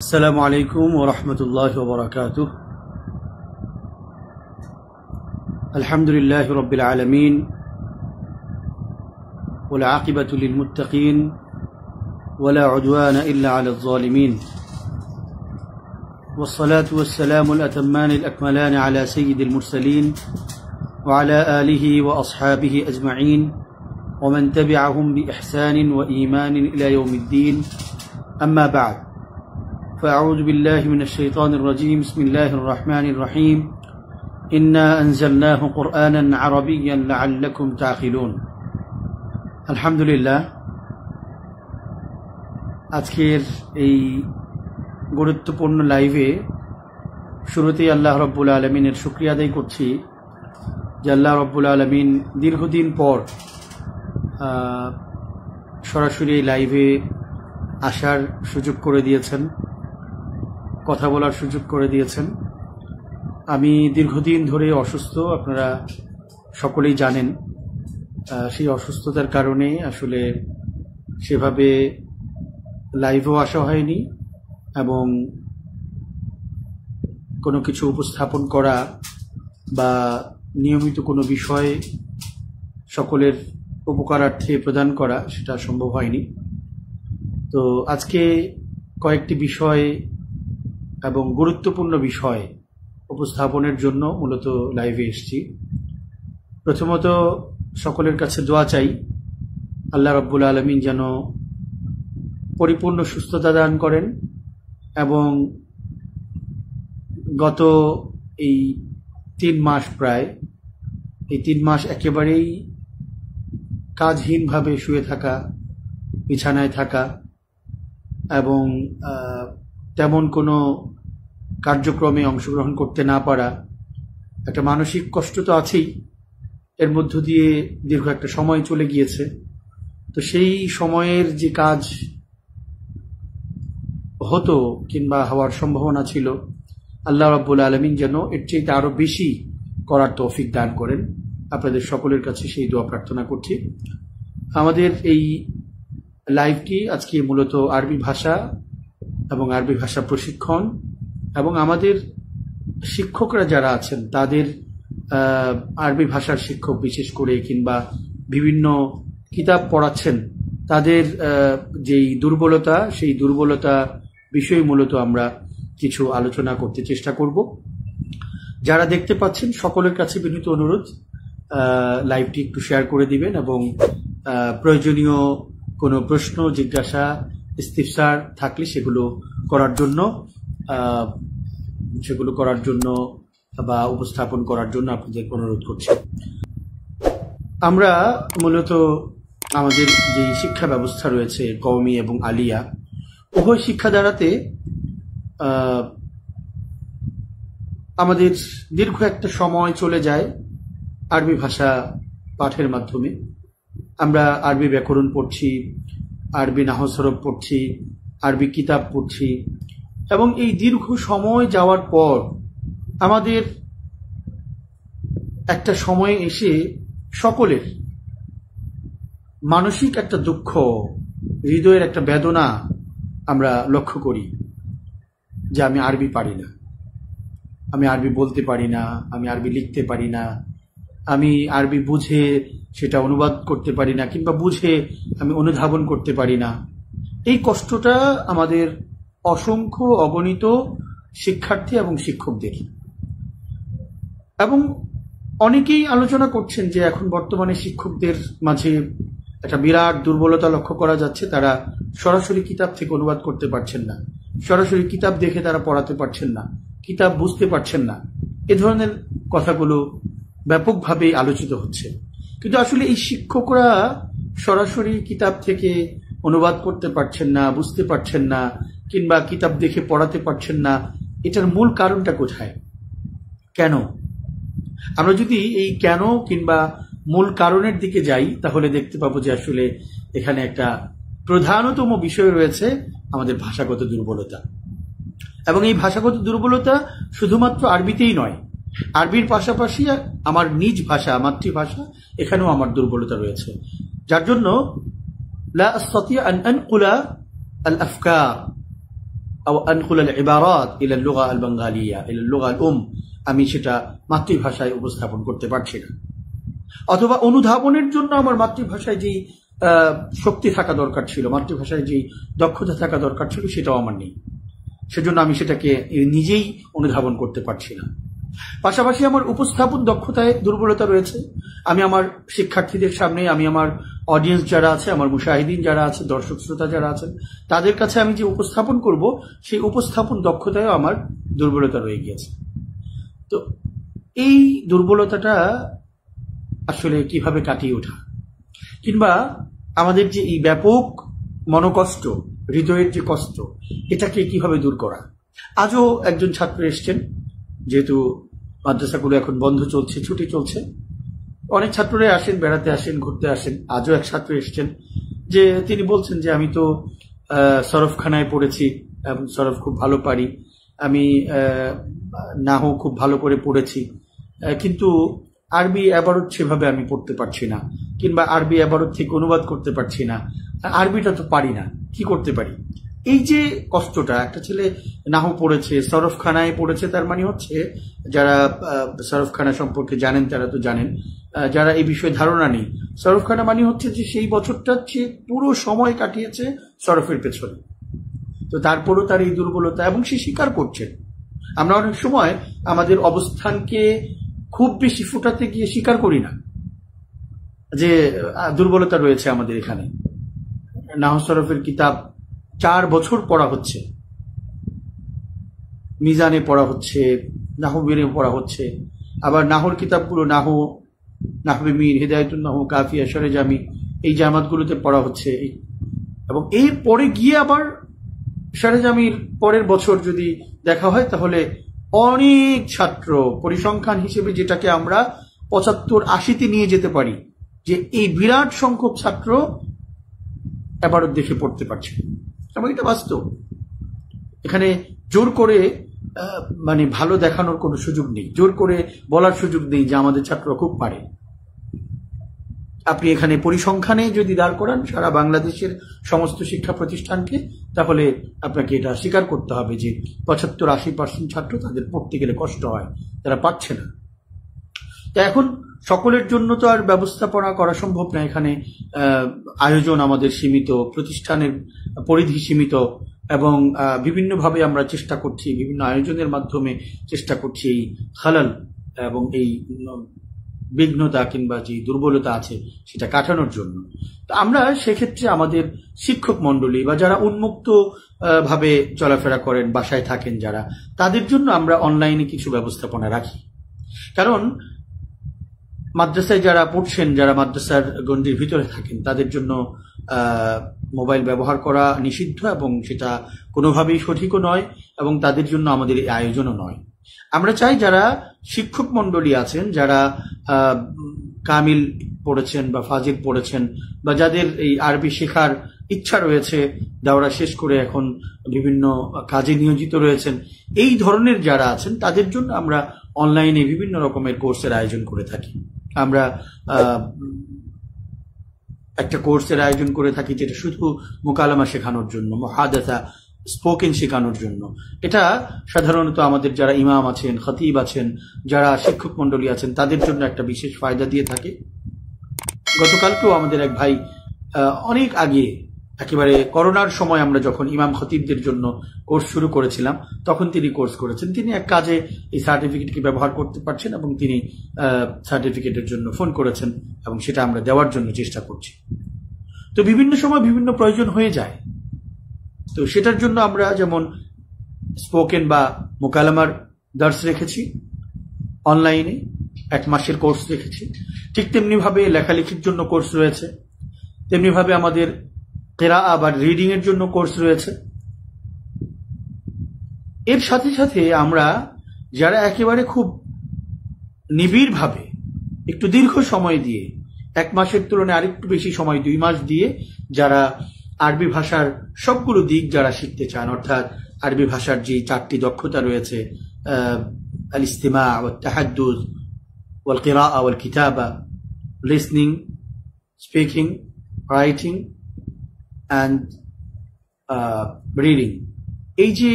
السلام عليكم ورحمة الله وبركاته. الحمد لله رب العالمين والعاقبة للمتقين ولا عدوان إلا على الظالمين والصلاة والسلام الأتمان الأكملان على سيد المرسلين وعلى آله وأصحابه أجمعين ومن تبعهم بإحسان وإيمان إلى يوم الدين. أما بعد، فأعوذ بالله من الشيطان الرجيم. بسم الله الرحمن الرحيم. إنا أنزلناه قرآنا عربيا لعلكم تعقلون. الحمد لله, আজকের এই গুরুত্বপূর্ণ লাইভে শুরুতেই আল্লাহ রব্বুল আলমিনের শুকরিয়া আদায় করছি যে আল্লাহ রব্বুল আলমিন দীর্ঘদিন পর সরাসরি লাইভে আসার সুযোগ করে দিয়েছেন, কথা বলার সুযোগ করে দিয়েছেন। আমি দীর্ঘদিন ধরে অসুস্থ, আপনারা সকলেই জানেন। সেই অসুস্থতার কারণে আসলে সেভাবে লাইভেও আসা হয়নি এবং কোনো কিছু উপস্থাপন করা বা নিয়মিত কোনো বিষয় সকলের উপকারার্থে প্রদান করা সেটা সম্ভব হয়নি। তো আজকে কয়েকটি বিষয় এবং গুরুত্বপূর্ণ বিষয় উপস্থাপনের জন্য মূলত লাইভে এসেছি। প্রথমত সকলের কাছে দোয়া চাই, আল্লাহ রাব্বুল আলামিন যেন পরিপূর্ণ সুস্থতা দান করেন এবং গত এই 3 মাস, প্রায় এই 3 মাস একেবারেই কাজহীনভাবে শুয়ে থাকা, বিছানায় থাকা এবং তেমন কোনো কার্যক্রমে অংশগ্রহণ করতে না পারা, একটা মানসিক কষ্ট তো আছেই, এর মধ্য দিয়ে দীর্ঘ একটা সময় চলে গিয়েছে। তো সেই সময়ের যে কাজ হতো কিংবা হওয়ার সম্ভাবনা ছিল, আল্লাহ রাব্বুল আলামিন যেন এর চেয়ে আরো বেশি করার তৌফিক দান করেন। আপনাদের সকলের কাছে সেই দোয়া প্রার্থনা করছি। আমাদের এই লাইভটি আজকে মূলত আরবি ভাষা এবং আরবি ভাষা প্রশিক্ষণ এবং আমাদের শিক্ষকরা যারা আছেন তাদের আরবি ভাষার শিক্ষক বিশেষ করে কিংবা বিভিন্ন কিতাব পড়াচ্ছেন তাদের যেই দুর্বলতা, সেই দুর্বলতা বিষয়ে মূলত আমরা কিছু আলোচনা করতে চেষ্টা করব। যারা দেখতে পাচ্ছেন সকলের কাছে বিনীত অনুরোধ, লাইভটি একটু শেয়ার করে দিবেন এবং প্রয়োজনীয় কোনো প্রশ্ন, জিজ্ঞাসা, ইস্তিফসার থাকলে সেগুলো করার জন্য বা উপস্থাপন করার জন্য আপনাদের অনুরোধ করছি। আমরা মূলত আমাদের যে শিক্ষা ব্যবস্থা রয়েছে কওমি এবং আলিয়া, উভয় শিক্ষা দ্বারাতে আমাদের দীর্ঘ একটা সময় চলে যায় আরবি ভাষা পাঠের মাধ্যমে। আমরা আরবি ব্যাকরণ পড়ছি, আরবি নাহও সরফ পড়ছি, আরবি কিতাব পড়ছি এবং এই দীর্ঘ সময় যাওয়ার পর আমাদের একটা সময় এসে সকলের মানসিক একটা দুঃখ, হৃদয়ের একটা বেদনা আমরা লক্ষ্য করি যে আমি আরবি পারি না, আমি আরবি বলতে পারি না, আমি আরবি লিখতে পারি না, আমি আরবি বুঝে সেটা অনুবাদ করতে পারি না কিংবা বুঝে আমি অনুধাবন করতে পারি না। এই কষ্টটা আমাদের অসংখ্য অগণিত শিক্ষার্থী এবং শিক্ষকদের, এবং অনেকেই আলোচনা করছেন যে এখন বর্তমানে শিক্ষকদের মাঝে একটা বিরাট দুর্বলতা লক্ষ্য করা যাচ্ছে। তারা সরাসরি কিতাব থেকে অনুবাদ করতে পারছেন না, সরাসরি কিতাব দেখে তারা পড়াতে পারছেন না, কিতাব বুঝতে পারছেন না। এ ধরনের কথাগুলো ব্যাপকভাবে আলোচিত হচ্ছে। কিন্তু আসলে এই শিক্ষকরা সরাসরি কিতাব থেকে অনুবাদ করতে পারছেন না, বুঝতে পারছেন না কিংবা কিতাব দেখে পড়াতে পারছেন না, এটার মূল কারণটা কোথায়, কেন? আমরা যদি এই কেন কিংবা মূল কারণের দিকে যাই তাহলে দেখতে পাবো যে আসলে এখানে একটা প্রধানতম বিষয় রয়েছে আমাদের ভাষাগত দুর্বলতা। এবং এই ভাষাগত দুর্বলতা শুধুমাত্র আরবিতেই নয়, আরবির পাশাপাশি আমার নিজ ভাষা, মাতৃভাষা, এখানেও আমার দুর্বলতা রয়েছে। যার জন্য লা আস্তাতি আন আনকুলা আল আফকার আও আনকুল আল ইবারাত ইলা লুগা আল বাঙ্গালিয়া ইলা লুগা আল আমি সেটা মাতৃভাষায় উপস্থাপন করতে পারছি না, অথবা অনুধাবনের জন্য আমার মাতৃভাষায় যে শক্তি থাকা দরকার ছিল, মাতৃভাষায় যে দক্ষতা থাকা দরকার ছিল, সেটাও আমার নেই। সেজন্য আমি সেটাকে নিজেই অনুধাবন করতে পারছি না। পাশাপাশি আমার উপস্থাপন দক্ষতায় দুর্বলতা রয়েছে। আমি আমার শিক্ষার্থীদের সামনে, আমি আমার অডিয়েন্স যারা আছে, আমার মুশাহিদিন যারা আছে, দর্শক শ্রোতা যারা আছেন, তাদের কাছে আমি যে উপস্থাপন করব, সেই উপস্থাপন দক্ষতায়ও আমার দুর্বলতা রয়ে গিয়েছে। তো এই দুর্বলতাটা আসলে কিভাবে কাটিয়ে ওঠা, কিংবা আমাদের যে এই ব্যাপক মনোকষ্ট, হৃদয়ের যে কষ্ট, এটাকে কিভাবে দূর করা। আজও একজন ছাত্র এসছেন, যেহেতু মাদ্রাসাগুলো এখন বন্ধ চলছে, ছুটি চলছে, অনেক ছাত্ররাই আসেন, বেড়াতে আসেন, ঘুরতে আসেন। আজও এক ছাত্র এসছেন যে তিনি বলছেন যে আমি তো সরফখানায় পড়েছি এবং সরফ খুব ভালো পারি, আমি নাহু খুব ভালো করে পড়েছি, কিন্তু আরবি এবারত সেভাবে আমি পড়তে পারছি না, কিংবা আরবি এবারত থেকে অনুবাদ করতে পারছি না, আরবিটা তো পারি না, কি করতে পারি। এই যে কষ্টটা, একটা ছেলে নাহু পড়েছে, সরফখানায় পড়েছে, তার মানে হচ্ছে, যারা সরফখানা সম্পর্কে জানেন তারা তো জানেন, যারা এই বিষয়ে ধারণা নেই, সরফখানা মানে হচ্ছে যে সেই বছরটা সে পুরো সময় কাটিয়েছে সরফের পেছনে। তো তারপরও তার এই দুর্বলতা, এবং সে স্বীকার করছেন। আমরা অনেক সময় আমাদের অবস্থানকে খুব বেশি ফুটাতে গিয়ে স্বীকার করি না যে দুর্বলতা রয়েছে আমাদের এখানে। নাহু সরফের কিতাব 4 বছর পড়া হচ্ছে, মিজানে পড়া হচ্ছে, নাহু মিরে পড়া হচ্ছে, আবার নাহুর কিতাবগুলো নাহবে মির, হিদায়াতুন নাহু, কাফিয়া, সরেজামি, এই জামাতগুলোতে পড়া হচ্ছে। এবং এর পরে গিয়ে আবার সরেজামির পরের বছর যদি দেখা হয়, তাহলে অনেক ছাত্র, পরিসংখ্যান হিসেবে যেটাকে আমরা 75-80-তে নিয়ে যেতে পারি, যে এই বিরাট সংখ্যক ছাত্র এবারও দেখে পড়তে পারছে। এবং এটা বাস্তব। এখানে জোর করে মানে ভালো দেখানোর কোনো সুযোগ নেই, জোর করে বলার সুযোগ নেই যে আমাদের ছাত্র খুব পারে। আপনি এখানে পরিসংখ্যানে যদি দাঁড় করান সারা বাংলাদেশের সমস্ত শিক্ষা প্রতিষ্ঠানকে, তাহলে আপনাকে এটা স্বীকার করতে হবে যে 75-80% ছাত্র, তাদের পড়তে গেলে কষ্ট হয়, তারা পাচ্ছে না। তা এখন সকলের জন্য তো আর ব্যবস্থাপনা করা সম্ভব না। এখানে আয়োজন আমাদের সীমিত, প্রতিষ্ঠানের পরিধি সীমিত, এবং বিভিন্নভাবে আমরা চেষ্টা করছি, বিভিন্ন আয়োজনের মাধ্যমে চেষ্টা করছি এই খালাল এবং এই বিঘ্নতা কিংবা যে দুর্বলতা আছে সেটা কাটানোর জন্য। তো আমরা সেক্ষেত্রে আমাদের শিক্ষক মন্ডলী বা যারা উন্মুক্ত ভাবে চলাফেরা করেন, বাসায় থাকেন যারা, তাদের জন্য আমরা অনলাইনে কিছু ব্যবস্থাপনা রাখি। কারণ মাদ্রাসায় যারা পড়ছেন, যারা মাদ্রাসার গণ্ডির ভিতরে থাকেন, তাদের জন্য মোবাইল ব্যবহার করা নিষিদ্ধ, এবং সেটা কোনোভাবেই সঠিকও নয়, এবং তাদের জন্য আমাদের এই আয়োজনও নয়। আমরা চাই যারা শিক্ষক মন্ডলী আছেন, যারা কামিল পড়েছেন বা ফাজিল পড়েছেন, বা যাদের এই আরবি শেখার ইচ্ছা রয়েছে, দাওরা শেষ করে এখন বিভিন্ন কাজে নিয়োজিত রয়েছেন, এই ধরনের যারা আছেন, তাদের জন্য আমরা অনলাইনে বিভিন্ন রকমের কোর্সের আয়োজন করে থাকি। আমরা একটা কোর্সের আয়োজন করে থাকি যেটা শুধু মুকালামা শেখানোর জন্য, মুহাদাসা, স্পোকেন শেখানোর জন্য। এটা সাধারণত আমাদের যারা ইমাম আছেন, খতিব আছেন, যারা শিক্ষক মন্ডলী আছেন, তাদের জন্য একটা বিশেষ ফায়দা দিয়ে থাকে। গতকালকেও আমাদের এক ভাই অনেক আগে, একেবারে করোনার সময় আমরা যখন ইমাম খতিবদের জন্য কোর্স শুরু করেছিলাম, তখন তিনি কোর্স করেছেন। তিনি এক কাজে এই সার্টিফিকেটকে ব্যবহার করতে পারছেন, এবং তিনি সার্টিফিকেটের জন্য ফোন করেছেন, এবং সেটা আমরা দেওয়ার জন্য চেষ্টা করছি। তো বিভিন্ন সময় বিভিন্ন প্রয়োজন হয়ে যায়। তো সেটার জন্য আমরা যেমন স্পোকেন বা মোকালামার দার্স রেখেছি অনলাইনে, 1 মাসের কোর্স রেখেছি, ঠিক তেমনিভাবে লেখালেখির জন্য কোর্স রয়েছে, তেমনিভাবে আমাদের কিরাআ বা রিডিং এর জন্য কোর্স রয়েছে। এর সাথে সাথে আমরা যারা একেবারে খুব নিবিড়ভাবে একটু দীর্ঘ সময় দিয়ে, 1 মাসের তুলনায় আরেকটু বেশি সময়, 2 মাস দিয়ে, যারা আরবি ভাষার সবগুলো দিক যারা শিখতে চান, অর্থাৎ আরবি ভাষার যে 4টি দক্ষতা রয়েছে, আল ইস্তিমা ওয়াত তাহাদ্দুস ওয়াল কিরাআ ওয়াল কিতাবা, listening, speaking, writing and reading, এই যে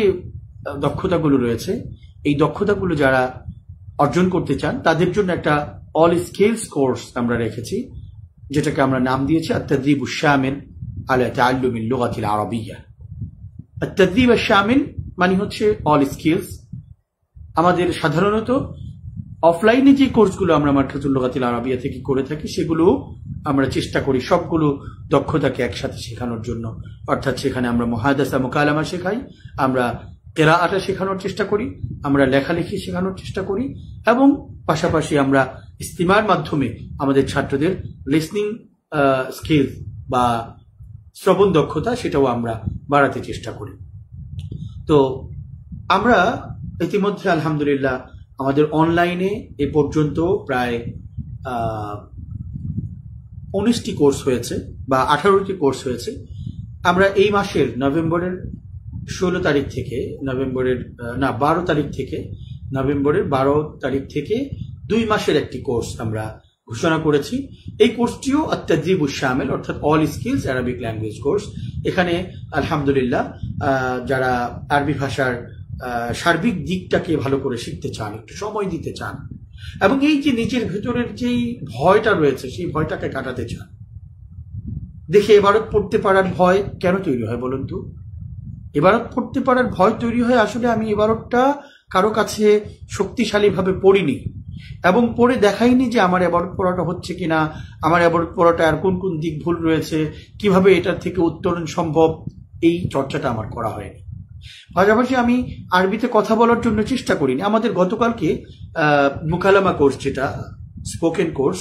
দক্ষতাগুলো রয়েছে, এই দক্ষতাগুলো যারা অর্জন করতে চান তাদের জন্য একটা অল স্কিলস কোর্স আমরা রেখেছি, যেটাকে আমরা নাম দিয়েছি আত-তাদরিব আশ-শামিল আলা তাআল্লুম আল-লুগাত আল-আরাবিয়্যা। আত-তাদরিব আশ-শামিল মানে হচ্ছে অল স্কিলস। আমাদের সাধারণত অফলাইনে যে কোর্সগুলো আমরা মারকাজুল লুগাত আল-আরাবিয়্যা থেকে করে থাকি, সেগুলো আমরা চেষ্টা করি সবগুলো দক্ষতাকে একসাথে শেখানোর জন্য। অর্থাৎ সেখানে আমরা মুহাদ্দাসা মুকালামা শেখাই, আমরা কিরাআতা শেখানোর চেষ্টা করি, আমরা লেখালেখি শেখানোর চেষ্টা করি, এবং পাশাপাশি আমরা ইস্তিমার মাধ্যমে আমাদের ছাত্রদের লিসনিং স্কিল বা শ্রবণ দক্ষতা সেটাও আমরা বাড়াতে চেষ্টা করি। তো আমরা ইতিমধ্যে আলহামদুলিল্লাহ আমাদের অনলাইনে এ পর্যন্ত প্রায় 19টি কোর্স হয়েছে বা 18টি কোর্স হয়েছে। আমরা এই মাসের নভেম্বরের 12 তারিখ থেকে নভেম্বরের 12 তারিখ থেকে 2 মাসের একটি কোর্স আমরা ঘোষণা করেছি। এই কোর্সটিও আত-তাদরিব আশ-শামিল অর্থাৎ all skills Arabic language course. এখানে আলহামদুলিল্লাহ যারা আরবি ভাষার সার্বিক দিকটাকে ভালো করে শিখতে চান, একটু সময় দিতে চান, এবং এই যে নিজের ভেতরের যেই ভয়টা রয়েছে সেই ভয়টাকে কাটাতে চান। দেখে এবারত পড়তে পারার ভয় কেন তৈরি হয় বলুন তো? এবারত পড়তে পারার ভয় তৈরি হয় আসলে আমি এবারতটা কারো কাছে শক্তিশালীভাবে পড়িনি এবং পড়ে দেখাইনি যে আমার এবারত পড়াটা হচ্ছে কিনা, আমার এবারত পড়াটা আর কোন কোন দিক ভুল রয়েছে, কিভাবে এটার থেকে উত্তরণ সম্ভব, এই চর্চাটা আমার করা হয়নি। পাশাপাশি আমি আরবিতে কথা বলার জন্য চেষ্টা করিনি। আমাদের গতকালকে মুকালামা কোর্স, যেটা স্পোকেন কোর্স,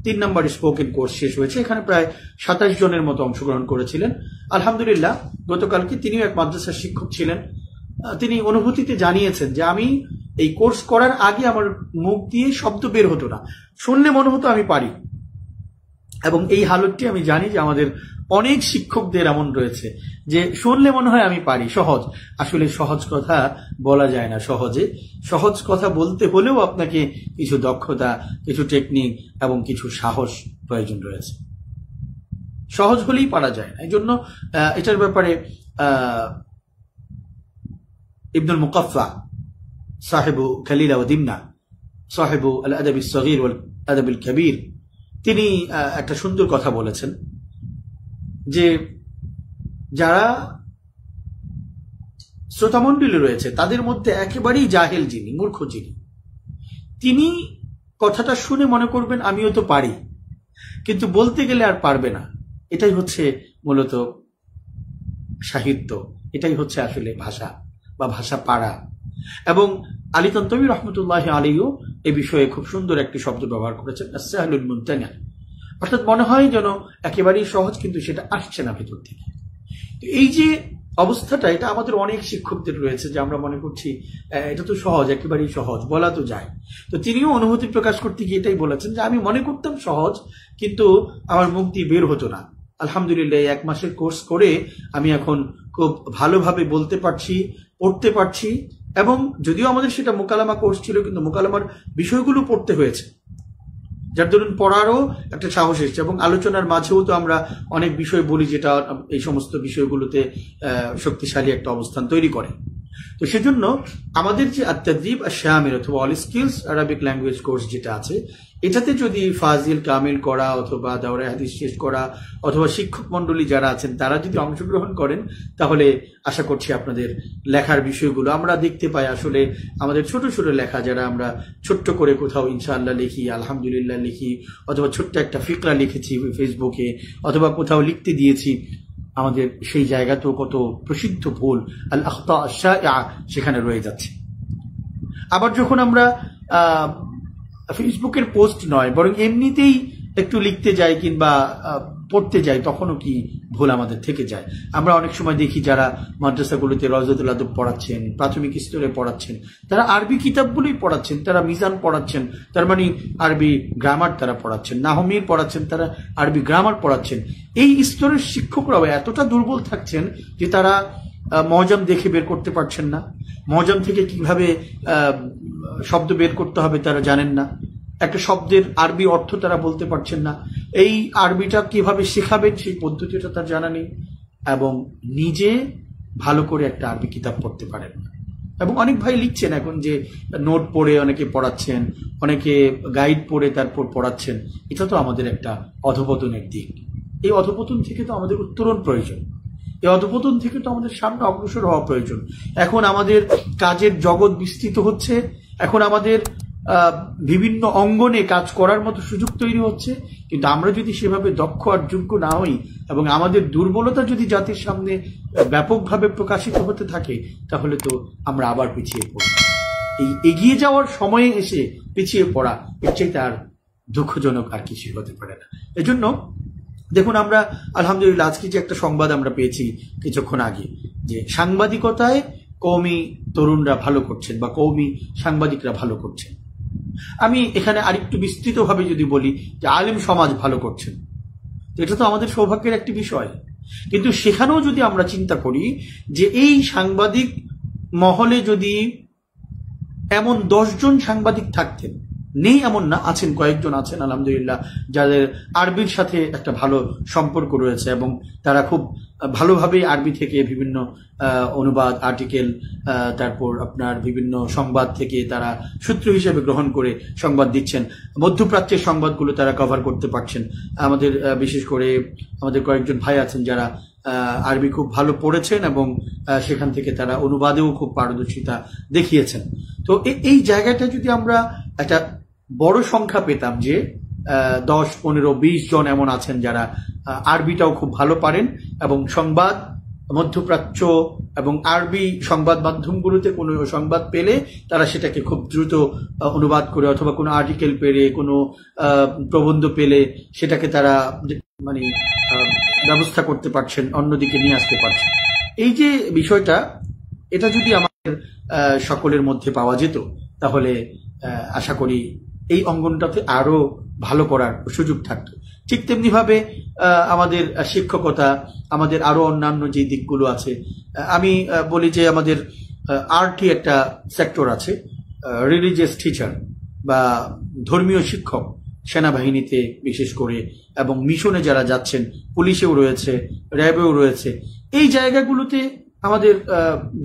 3 নম্বর স্পোকেন কোর্স শেষ হয়েছে। এখানে প্রায় 27 জনের মতো অংশগ্রহণ করেছিলেন। আলহামদুলিল্লাহ গতকালকে তিনিও এক মাদ্রাসার শিক্ষক ছিলেন। তিনি অনুভূতিতে জানিয়েছেন যে আমি এই কোর্স করার আগে আমার মুখ দিয়ে শব্দ বের হতো না, শুনলে মনে হতো আমি পারি। এবং এই হালতটি আমি জানি যে আমাদের অনেক শিক্ষকদের এমন রয়েছে যে শুনলে মনে হয় আমি পারি, সহজ। আসলে সহজ কথা বলা যায় না সহজে। সহজ কথা বলতে হলেও আপনাকে কিছু দক্ষতা, কিছু টেকনিক এবং কিছু সাহস প্রয়োজন রয়েছে। সহজ হলেই পারা যায় না। এই জন্য এটার ব্যাপারে ইবনুল মুকাফফা সাহেবু খালিলা ওয়া দিমনা সাহেবু আল আদাব আস-সগীর ওয়াল আদাব আল কবীর, তিনি একটা সুন্দর কথা বলেছেন যে যারা শ্রোতামণ্ডলী রয়েছে তাদের মধ্যে একেবারেই জাহেল যিনি, মূর্খ যিনি, তিনি কথাটা শুনে মনে করবেন আমিও তো পারি, কিন্তু বলতে গেলে আর পারবে না। এটাই হচ্ছে মূলত সাহিত্য, এটাই হচ্ছে আসলে ভাষা বা ভাষা পাড়া। এবং আলী তানতাবী রহমতুল্লাহ আলাইহিও এ বিষয়ে খুব সুন্দর একটি শব্দ ব্যবহার করেছেন, আস-সাহলুল মুমতানা। অর্থাৎ মনে হয় যেন একেবারেই সহজ, কিন্তু সেটা আসছে না ভেতর থেকে। তো এই যে অবস্থাটা, এটা আমাদের অনেক শিক্ষকদের রয়েছে যে আমরা মনে করছি এটা তো সহজ, একেবারেই সহজ, বলা তো যায়। তো তিনিও অনুভূতি প্রকাশ করতে গিয়ে এটাই বলেছেন যে আমি মনে করতাম সহজ, কিন্তু আমার মুখ দিয়ে বের হতো না। আলহামদুলিল্লাহ 1 মাসের কোর্স করে আমি এখন খুব ভালোভাবে বলতে পারছি, পড়তে পারছি। এবং যদিও আমাদের সেটা মোকালামা কোর্স ছিল, কিন্তু মোকালামার বিষয়গুলো পড়তে হয়েছে, যার দরুন পড়ারও একটা সাহস এসেছে। এবং আলোচনার মাঝেও তো আমরা অনেক বিষয় বলি যেটা এই সমস্ত বিষয়গুলোতে শক্তিশালী একটা অবস্থান তৈরি করে। তো সেজন্য আমাদের যে আত-তাদরিব আশ-শামিল অথবা all skills Arabic language course যেটা আছে, এটাতে যদি ফাজিল কামিল করা অথবা দাওরায়ে হাদিস শেষ করা অথবা শিক্ষক মন্ডলী যারা আছেন তারা যদি অংশগ্রহণ করেন, তাহলে আশা করছি আপনাদের লেখার বিষয়গুলো আমরা দেখতে পাই। আসলে আমাদের ছোট ছোট লেখা, যারা আমরা ছোট্ট করে কোথাও ইনশাআল্লাহ লিখি, আলহামদুলিল্লাহ লিখি, অথবা ছোট্ট একটা ফিকরা লিখেছি ফেসবুকে, অথবা কোথাও লিখতে দিয়েছি, আমাদের সেই জায়গাতেও কত প্রসিদ্ধ ভুল আল আখতা আশ-শাইআ সেখানে রয়ে যাচ্ছে। আবার যখন আমরা ফেসবুকের পোস্ট নয় বরং এমনিতেই একটু লিখতে যাই কিংবা পড়তে যাই, তখনও কি ভুল আমাদের থেকে যায়। আমরা অনেক সময় দেখি যারা মাদ্রাসাগুলোতে রওজাতুল আদব পড়াচ্ছেন, প্রাথমিক স্তরে পড়াচ্ছেন, তারা আরবি কিতাবগুলোই পড়াচ্ছেন, তারা মিজান পড়াচ্ছেন, তার মানে আরবি গ্রামার তারা পড়াচ্ছেন, নাহমির পড়াচ্ছেন, তারা আরবি গ্রামার পড়াচ্ছেন। এই স্তরের শিক্ষকরাও এতটা দুর্বল থাকছেন যে তারা মওজাম দেখে বের করতে পারছেন না, মওজাম থেকে কিভাবে শব্দ বের করতে হবে তারা জানেন না, একটা শব্দের আরবি অর্থ তারা বলতে পারছেন না, এই আরবিটা কিভাবে শেখাবেন সেই পদ্ধতিটা তার জানা নেই, এবং নিজে ভালো করে একটা আরবি কিতাব পড়তে পারেন না। এবং অনেক ভাই লিখছেন এখন যে নোট পড়ে অনেকে পড়াচ্ছেন, অনেকে গাইড পড়ে তারপর পড়াচ্ছেন। এটা তো আমাদের একটা অধপতনের দিক। এই অধপতন থেকে তো আমাদের উত্তরণ প্রয়োজন, এই অধপতন থেকে তো আমাদের সামনে অগ্রসর হওয়া প্রয়োজন। এখন আমাদের কাজের জগৎ বিস্তৃত হচ্ছে, এখন আমাদের বিভিন্ন অঙ্গনে কাজ করার মতো সুযোগ তৈরি হচ্ছে, কিন্তু আমরা যদি সেভাবে দক্ষ আর যোগ্য না হই এবং আমাদের দুর্বলতা যদি জাতির সামনে ব্যাপকভাবে প্রকাশিত হতে থাকে, তাহলে তো আমরা আবার পিছিয়ে পড়ব। এই এগিয়ে যাওয়ার সময়ে এসে পিছিয়ে পড়া, এর চাইতে আর দুঃখজনক আর কিছু হতে পারে না। এজন্য দেখুন, আমরা আলহামদুলিল্লাহ আজকে যে একটা সংবাদ আমরা পেয়েছি কিছুক্ষণ আগে, যে সাংবাদিকতায় কওমি তরুণরা ভালো করছেন বা কওমি সাংবাদিকরা ভালো করছেন। আমি এখানে আরেকটু বিস্তৃতভাবে যদি বলি যে আলেম সমাজ ভালো করছেন, এটা তো আমাদের সৌভাগ্যের একটি বিষয়। কিন্তু সেখানেও যদি আমরা চিন্তা করি যে এই সাংবাদিক মহলে যদি এমন 10 জন সাংবাদিক থাকতেন, নেই এমন না, আছেন, কয়েকজন আছেন আলহামদুলিল্লাহ, যাদের আরবির সাথে একটা ভালো সম্পর্ক রয়েছে এবং তারা খুব ভালোভাবে আরবি থেকে বিভিন্ন অনুবাদ, আর্টিকেল, তারপর আপনার বিভিন্ন সংবাদ থেকে তারা সূত্র হিসেবে গ্রহণ করে সংবাদ দিচ্ছেন। মধ্যপ্রাচ্যের সংবাদগুলো তারা কভার করতে পারছেন। আমাদের বিশেষ করে আমাদের কয়েকজন ভাই আছেন যারা আরবি খুব ভালো পড়েছেন এবং সেখান থেকে তারা অনুবাদেও খুব পারদর্শিতা দেখিয়েছেন। তো এই জায়গাটা যদি আমরা একটা বড় সংখ্যা পেতাম যে 10, 15, 20 জন এমন আছেন যারা আরবিটাও খুব ভালো পারেন এবং সংবাদ, মধ্যপ্রাচ্য এবং আরবি সংবাদ মাধ্যমগুলোতে কোনো সংবাদ পেলে তারা সেটাকে খুব দ্রুত অনুবাদ করে অথবা কোনো আর্টিকেল পেলে, কোনো প্রবন্ধ পেলে সেটাকে তারা মানে ব্যবস্থা করতে পারছেন, অন্যদিকে নিয়ে আসতে পারছেন। এই যে বিষয়টা, এটা যদি আমাদের সকলের মধ্যে পাওয়া যেত, তাহলে আশা করি এই অঙ্গনটাতে আরো ভালো করার সুযোগ থাকতো। ঠিক তেমনি ভাবে আমাদের শিক্ষকতা, আমাদের আরো অন্যান্য যে দিকগুলো আছে, আমি বলি যে আমাদের আরটি একটা সেক্টর আছে, রিলিজিয়াস টিচার বা ধর্মীয় শিক্ষক, সেনাবাহিনীতে বিশেষ করে এবং মিশনে যারা যাচ্ছেন, পুলিশেও রয়েছে, র্যাবেও রয়েছে। এই জায়গাগুলোতে আমাদের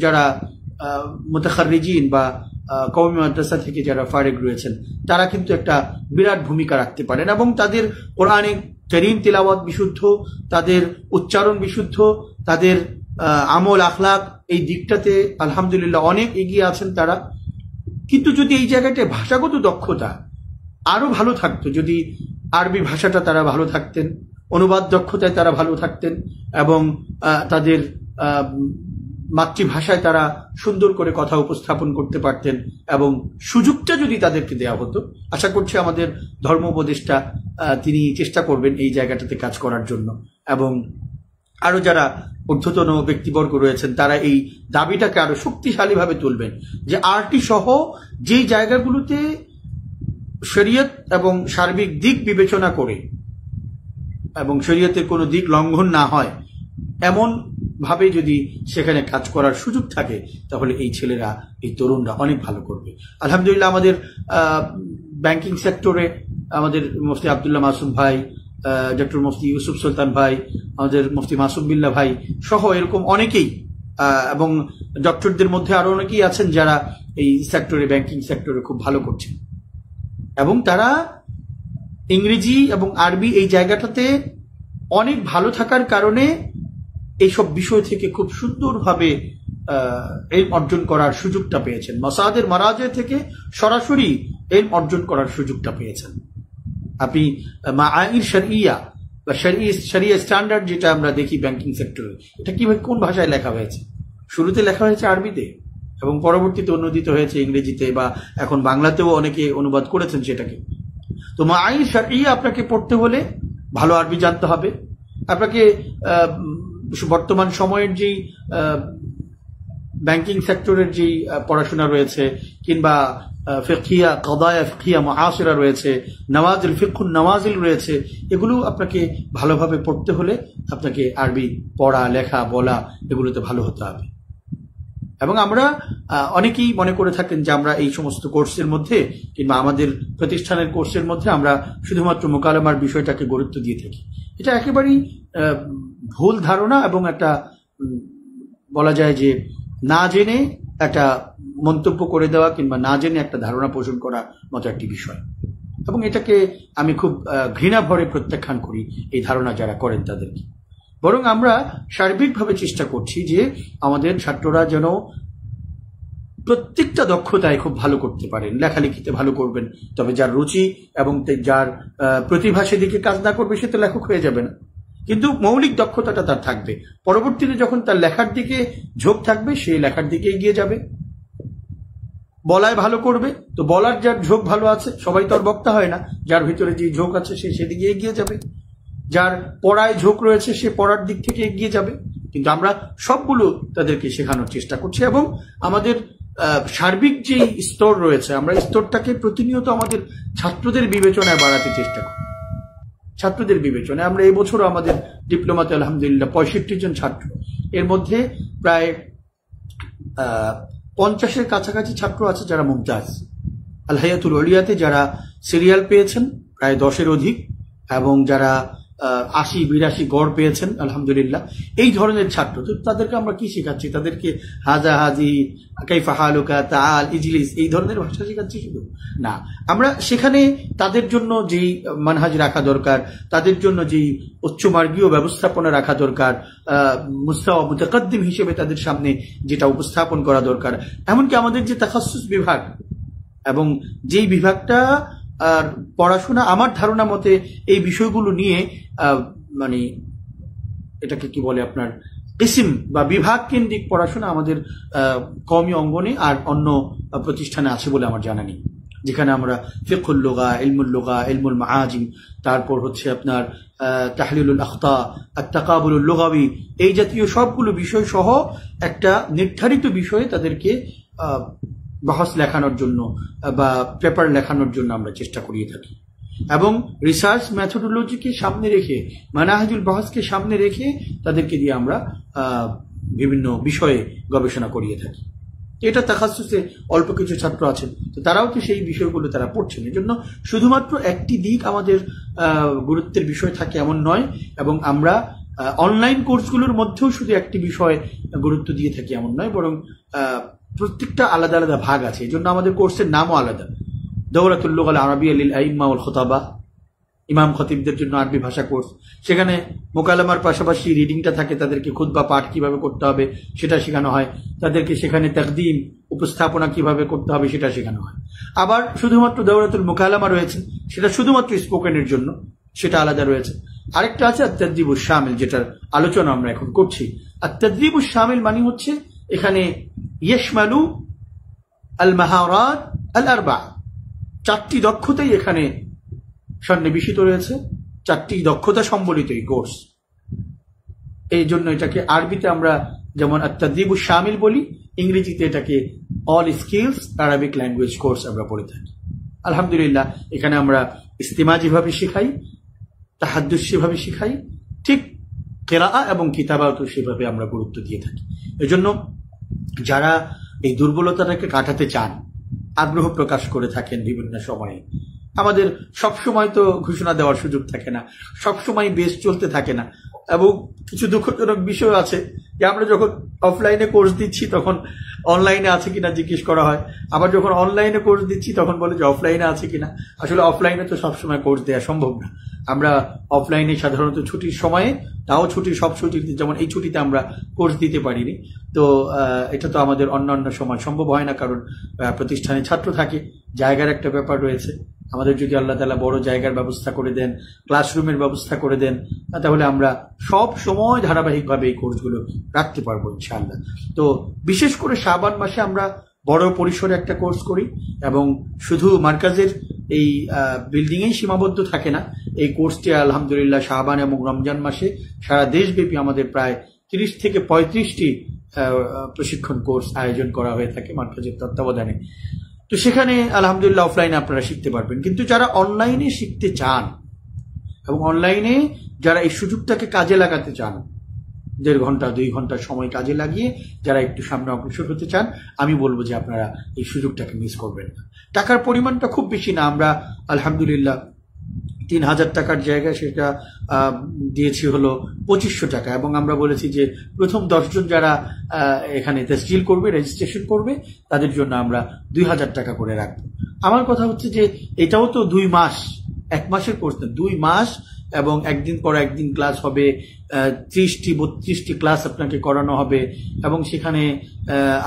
যারা মুতাখাররিজিন বা কওমি মাদ্রাসা থেকে যারা ফারেক রয়েছেন, তারা কিন্তু একটা বিরাট ভূমিকা রাখতে পারেন এবং তাদের কোরআনে কারীম তিলাওয়াত বিশুদ্ধ, তাদের উচ্চারণ বিশুদ্ধ, তাদের আমল আখলাক এই দিকটাতে আলহামদুলিল্লাহ অনেক এগিয়ে আছেন তারা। কিন্তু যদি এই জায়গাটায় ভাষাগত দক্ষতা আরো ভালো থাকতো, যদি আরবি ভাষাটা তারা ভালো থাকতেন, অনুবাদ দক্ষতায় তারা ভালো থাকতেন এবং তাদের মাতৃভাষায় তারা সুন্দর করে কথা উপস্থাপন করতে পারতেন এবং সুযোগটা যদি তাদেরকে দেওয়া হতো, আশা করছি আমাদের ধর্ম উপদেষ্টা তিনি চেষ্টা করবেন এই জায়গাটাতে কাজ করার জন্য এবং আরো যারা ঊর্ধ্বতন ব্যক্তিবর্গ রয়েছেন তারা এই দাবিটাকে আরো শক্তিশালীভাবে তুলবেন যে আরটি সহ যেই জায়গাগুলোতে শরীয়ত এবং সার্বিক দিক বিবেচনা করে এবং শরীয়তের কোনো দিক লঙ্ঘন না হয় এমন ভাবে যদি সেখানে কাজ করার সুযোগ থাকে, তাহলে এই ছেলেরা, এই তরুণরা অনেক ভালো করবে। আলহামদুলিল্লাহ আমাদের ব্যাংকিং সেক্টরে আমাদের মুফতি আব্দুল্লাহ মাসুম ভাই, ডক্টর মুফতি ইউসুফ সুলতান ভাই, আমাদের মুফতি মাসুম বিল্লাহ ভাই সহ এরকম অনেকেই এবং ডক্টরদের মধ্যে আরো অনেকেই আছেন যারা এই সেক্টরে, ব্যাংকিং সেক্টরে খুব ভালো করছেন এবং তারা ইংরেজি এবং আরবি এই জায়গাটাতে অনেক ভালো থাকার কারণে এইসব বিষয় থেকে খুব সুন্দরভাবে ইলম অর্জন করার সুযোগটা পেয়েছেন। মাসাদের মারাজে থেকে সরাসরি ইলম অর্জন করার সুযোগটা পেয়েছেন। আপনি মাআইর শরঈয়া বা শরীয়ত স্ট্যান্ডার্ড যেটা আমরা দেখি ব্যাংকিং সেক্টরে, এটা কিভাবে কোন ভাষায় লেখা হয়েছে? শুরুতে লেখা হয়েছে আরবিতে এবং পরবর্তীতে অনুদিত হয়েছে ইংরেজিতে বা এখন বাংলাতেও অনেকে অনুবাদ করেছেন সেটাকে। তো মাআইর শরঈয়া আপনাকে পড়তে হলে ভালো আরবি জানতে হবে। আপনাকে বর্তমান সময়ের যেই ব্যাংকিং সেক্টরের যেই পড়াশোনা রয়েছে কিংবা ফিকহিয়া কদায়া, ফিকহিয়া মুআসিরা রয়েছে, নওয়াজিল, ফিকহুন নওয়াজিল রয়েছে, এগুলো আপনাকে ভালোভাবে পড়তে হলে আপনাকে আরবি পড়া, লেখা, বলা এগুলোতে ভালো হতে হবে। এবং আমরা অনেকেই মনে করে থাকেন যে আমরা এই সমস্ত কোর্সের মধ্যে কিংবা আমাদের প্রতিষ্ঠানের কোর্সের মধ্যে আমরা শুধুমাত্র মোকালামার বিষয়টাকে গুরুত্ব দিয়ে থাকি। এটা একেবারেই ভুল ধারণা এবং একটা বলা যায় যে না জেনে একটা মন্তব্য করে দেওয়া কিংবা না জেনে একটা ধারণা পোষণ করা মতো একটি বিষয়, এবং এটাকে আমি খুব ঘৃণা ভরে প্রত্যাখ্যান করি এই ধারণা যারা করেন তাদেরকে। বরং আমরা সার্বিকভাবে চেষ্টা করছি যে আমাদের ছাত্ররা যেন প্রত্যেকটা দক্ষতায় খুব ভালো করতে পারেন। লেখালেখিতে ভালো করবেন, তবে যার রুচি এবং যার প্রতিভা সেদিকে কাজ না করবে সে তো লেখক হয়ে যাবে না, কিন্তু মৌলিক দক্ষতাটা তার থাকবে। পরবর্তীতে যখন তার লেখার দিকে ঝোঁক থাকবে সে লেখার দিকে এগিয়ে যাবে। বলায় ভালো করবে, তো বলার যার ঝোঁক ভালো আছে, সবাই তো আর বক্তা হয় না, যার ভিতরে যে ঝোঁক আছে সে সেদিকে এগিয়ে যাবে। যার পড়ায় ঝোঁক রয়েছে সে পড়ার দিক থেকে এগিয়ে যাবে। কিন্তু আমরা সবগুলো তাদেরকে শেখানোর চেষ্টা করছি, এবং আমাদের সার্বিক যে স্তর রয়েছে আমরা স্তরটাকে প্রতিনিয়ত আমাদের ছাত্রদের বিবেচনায় বাড়াতে চেষ্টা করি। ছাত্রদের বিবেচনায় আমরা এবছরও আমাদের ডিপ্লোমাতে আলহামদুলিল্লাহ 65 জন ছাত্র, এর মধ্যে প্রায় 50-এর কাছাকাছি ছাত্র আছে যারা মুমতাজ, আল হায়াতুল উলিয়াতে যারা সিরিয়াল পেয়েছেন প্রায় 10-এর অধিক, এবং যারা 80-82 গড় পেয়েছেন আলহামদুলিল্লাহ। এই ধরনের ছাত্র, তো তাদেরকে আমরা কি শেখাচ্ছি? তাদেরকে হাজা হাজি, কাইফা হালুকা, তাল, ইজলিস এই ধরনের ভাষা শেখাচ্ছি শুধু না, আমরা সেখানে তাদের জন্য যেই মানহাজ রাখা দরকার, তাদের জন্য যেই উচ্চমার্গীয় ব্যবস্থাপনা রাখা দরকার, মুস্তাওয়া মুতাকাদ্দিম হিসেবে তাদের সামনে যেটা উপস্থাপন করা দরকার, এমনকি আমাদের যে তাখাসসুস বিভাগ এবং যেই বিভাগটা আর পড়াশোনা আমার ধারণা মতে এই বিষয়গুলো নিয়ে মানে এটাকে কি বলে আপনার কিসিম বা বিভাগ কেন্দ্রিক পড়াশোনা আমাদের কওমি অঙ্গনে আর অন্য প্রতিষ্ঠানে আছে বলে আমার জানা নেই, যেখানে আমরা ফিকহুল লুগা, ইলমুল লুগা, ইলমুল মাআজিম, তারপর হচ্ছে আপনার তাহলিলুল আখতা, আত-তাকাবুলুল লুগাবি, এই জাতীয় সবগুলো বিষয় সহ একটা নির্ধারিত বিষয়ে তাদেরকে বাহস লেখানোর জন্য বা পেপার লেখানোর জন্য আমরা চেষ্টা করিয়ে থাকি, এবং রিসার্চ মেথোডোলজিকে সামনে রেখে, মানাহাজুল বাহসকে সামনে রেখে তাদেরকে দিয়ে আমরা বিভিন্ন বিষয়ে গবেষণা করিয়ে থাকি। এটা তাখাসসুসে অল্প কিছু ছাত্র আছেন, তো তারাও তো সেই বিষয়গুলো তারা পড়ছেন। এই জন্য শুধুমাত্র একটি দিক আমাদের গুরুত্বের বিষয় থাকে এমন নয়, এবং আমরা অনলাইন কোর্সগুলোর মধ্যেও শুধু একটি বিষয় গুরুত্ব দিয়ে থাকি এমন নয়, বরং প্রত্যেকটা আলাদা আলাদা ভাগ আছে। এই জন্য আমাদের কোর্সের নামও আলাদা। দাওরাতুল লুগাল আরাবিয়া লিল আইম্মা ওয়াল খুতাবা, ইমাম খতিবদের জন্য আরবি ভাষা কোর্স, সেখানে মোকালামার পাশাপাশি রিডিংটা থাকে, তাদেরকে খুতবা পাঠ কিভাবে করতে হবে সেটা শেখানো হয়, তাদেরকে সেখানে তাকদিম উপস্থাপনা কিভাবে করতে হবে সেটা শেখানো হয়। আবার শুধুমাত্র দাওরাতুল মুকালামা রয়েছে, সেটা শুধুমাত্র স্পোকেনের জন্য, সেটা আলাদা রয়েছে। আরেকটা আছে আত-তাদরিবুশ শামিল, যেটার আলোচনা আমরা এখন করছি। আত-তাদরিবুশ শামিল মানে হচ্ছে এখানে ইশমালু আল মাহারাত আল আরবা, 4টি দক্ষতাই এখানে সন্নিবেশিত রয়েছে, 4টি দক্ষতা সম্বলিত এই কোর্স। এই জন্য এটাকে আরবিতে আমরা যেমন আত-তাদরিবুশ শামিল বলি, ইংরেজিতে এটাকে all skills Arabic language course আমরা পড়ে থাকি। আলহামদুলিল্লাহ এখানে আমরা ইস্তিমা যেভাবে শেখাই, তাহাদ্দুস সেভাবে শেখাই, ঠিক কিরাআ এবং কিতাবাত সেভাবে আমরা গুরুত্ব দিয়ে থাকি। এজন্য যারা এই দুর্বলতাটাকে কাটাতে চান, আগ্রহ প্রকাশ করে থাকেন বিভিন্ন সময়ে, আমাদের সব সময় তো ঘোষণা দেওয়ার সুযোগ থাকে না, সব সময় বেশ চলতে থাকে না, এবং কিছু দুঃখজনক বিষয় আছে যে আমরা যখন অফলাইনে কোর্স দিচ্ছি তখন অনলাইনে আছে কিনা জিজ্ঞেস করা হয়, আবার যখন অনলাইনে কোর্স দিচ্ছি তখন বলে যে অফলাইনে আছে কিনা। আসলে অফলাইনে তো সবসময় কোর্স দেওয়া সম্ভব না। আমরা অফলাইনে সাধারণত ছুটির সময়ে, তাও ছুটির সব ছুটিতে, যেমন এই ছুটিতে আমরা কোর্স দিতে পারিনি, তো এটা তো আমাদের অন্যান্য সময় সম্ভব হয় না, কারণ প্রতিষ্ঠানে ছাত্র থাকে, জায়গার একটা ব্যাপার রয়েছে। আমাদের যদি আল্লাহ তাআলা বড় জায়গার ব্যবস্থা করে দেন, ক্লাসরুমের ব্যবস্থা করে দেন, তাহলে আমরা সব সময় ধারাবাহিকভাবে এই কোর্সগুলো রাখতে পারবো ইনশাআল্লাহ। তো বিশেষ করে শাবান মাসে আমরা বড় পরিসরে একটা কোর্স করি, এবং শুধু মার্কাজের এই বিল্ডিংয়েই সীমাবদ্ধ থাকে না। এই কোর্সটি আলহামদুলিল্লাহ শাবান এবং রমজান মাসে সারা দেশব্যাপী আমাদের প্রায় 30 থেকে 35টি প্রশিক্ষণ কোর্স আয়োজন করা হয়ে থাকে মার্কাজের তত্ত্বাবধানে। তো সেখানে আলহামদুলিল্লাহ অফলাইনে আপনারা শিখতে পারবেন, কিন্তু যারা অনলাইনে শিখতে চান এবং অনলাইনে যারা এই সুযোগটাকে কাজে লাগাতে চান, 1.5 ঘন্টা 2 ঘন্টা সময় কাজে লাগিয়ে যারা একটু সামনে অগ্রসর হতে চান, আমি বলবো যে আপনারা এই সুযোগটাকে মিস করবেন না। টাকার পরিমাণটা খুব বেশি না, আমরা আলহামদুলিল্লাহ 3,000 টাকার জায়গায় সেটা দিয়েছি হলো 2500 টাকা, এবং আমরা বলেছি যে প্রথম 10 জন যারা এখানে তসজিল করবে, রেজিস্ট্রেশন করবে, তাদের জন্য আমরা 2,000 টাকা করে রাখবো। আমার কথা হচ্ছে যে এটাও তো 2 মাস, 1 মাসের কোর্স না, 2 মাস, এবং একদিন পর একদিন ক্লাস হবে, 30-32টি ক্লাস আপনাকে করানো হবে, এবং সেখানে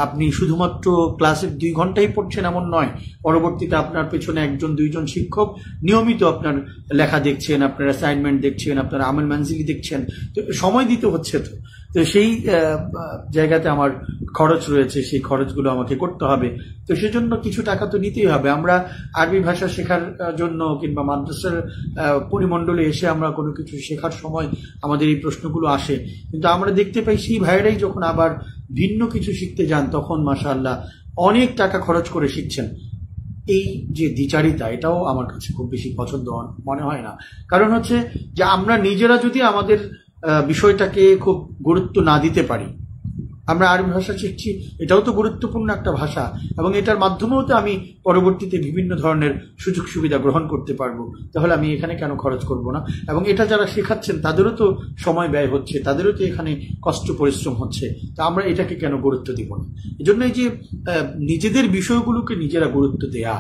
আপনি শুধুমাত্র ক্লাসের 2 ঘন্টাই পড়ছেন এমন নয়, পরবর্তীতে আপনার পেছনে 1-2 জন শিক্ষক নিয়মিত আপনার লেখা দেখছেন, আপনার অ্যাসাইনমেন্ট দেখছেন, আপনার আমল মানজিলি দেখছেন, তো সময় দিতে হচ্ছে। তো সেই জায়গাতে আমার খরচ রয়েছে, সেই খরচগুলো আমাকে করতে হবে। তো সেজন্য কিছু টাকা তো নিতেই হবে। আমরা আরবি ভাষা শেখার জন্য কিংবা মাদ্রাসার পরিমণ্ডলে এসে আমরা কোনো কিছু শেখার সময় আমাদের এই প্রশ্নগুলো আসে, কিন্তু আমরা দেখতে পাই সেই ভাইয়েরাই যখন আবার ভিন্ন কিছু শিখতে যান তখন মাশাআল্লাহ অনেক টাকা খরচ করে শিখছেন। এই যে দ্বিচারিতা, এটাও আমার কাছে খুব বেশি পছন্দ মনে হয় না। কারণ হচ্ছে যে আমরা নিজেরা যদি আমাদের বিষয়টাকে খুব গুরুত্ব না দিতে পারি, আমরা আরবি ভাষা শিখছি, এটাও তো গুরুত্বপূর্ণ একটা ভাষা, এবং এটার মাধ্যমেও তো আমি পরবর্তীতে বিভিন্ন ধরনের সুযোগ সুবিধা গ্রহণ করতে পারবো, তাহলে আমি এখানে কেন খরচ করব না? এবং এটা যারা শেখাচ্ছেন তাদেরও তো সময় ব্যয় হচ্ছে, তাদেরও তো এখানে কষ্ট পরিশ্রম হচ্ছে, তা আমরা এটাকে কেন গুরুত্ব দিব না? এজন্য এই যে নিজেদের বিষয়গুলোকে নিজেরা গুরুত্ব দেয়া,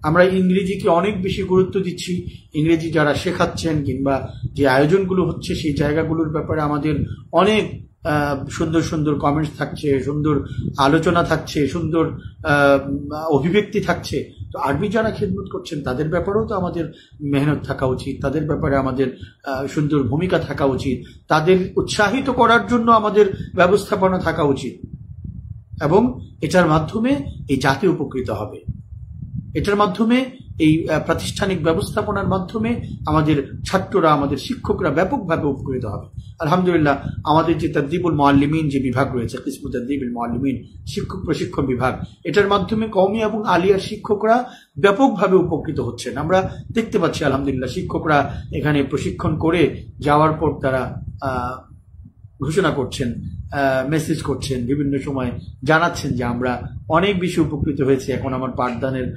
আমরা ইংরেজিকে অনেক বেশি গুরুত্ব দিচ্ছি, ইংরেজি যারা শেখাচ্ছেন কিংবা যে আয়োজনগুলো হচ্ছে সেই জায়গাগুলোর ব্যাপারে আমাদের অনেক সুন্দর সুন্দর কমেন্টস থাকছে, সুন্দর আলোচনা থাকছে, সুন্দর অভিব্যক্তি থাকছে। তো আরবি যারা খেদমত করছেন তাদের ব্যাপারেও তো আমাদের মেহনত থাকা উচিত, তাদের ব্যাপারে আমাদের সুন্দর ভূমিকা থাকা উচিত, তাদের উৎসাহিত করার জন্য আমাদের ব্যবস্থাপনা থাকা উচিত, এবং এটার মাধ্যমে এই জাতি উপকৃত হবে। এটার মাধ্যমে এই প্রাতিষ্ঠানিক ব্যবস্থাপনার মাধ্যমে আমাদের ছাত্ররা, আমাদের শিক্ষকরা ব্যাপকভাবে উপকৃত হবে। আলহামদুলিল্লাহ, আমাদের যে তাদরিবুল মুআল্লিমিন যে বিভাগ রয়েছে, কিসমু তাদরিবুল মুআল্লিমিন, শিক্ষক প্রশিক্ষণ বিভাগ, এটার মাধ্যমে কওমি এবং আলিয়ার শিক্ষকরা ব্যাপকভাবে উপকৃত হচ্ছেন। আমরা দেখতে পাচ্ছি আলহামদুলিল্লাহ, শিক্ষকরা এখানে প্রশিক্ষণ করে যাওয়ার পর তারা ঘোষণা করছেন, মেসেজ করছেন, বিভিন্ন সময় জানাচ্ছেন যে আমরা অনেক বেশি উপকৃত হয়েছি, এখন আমার পাঠদানের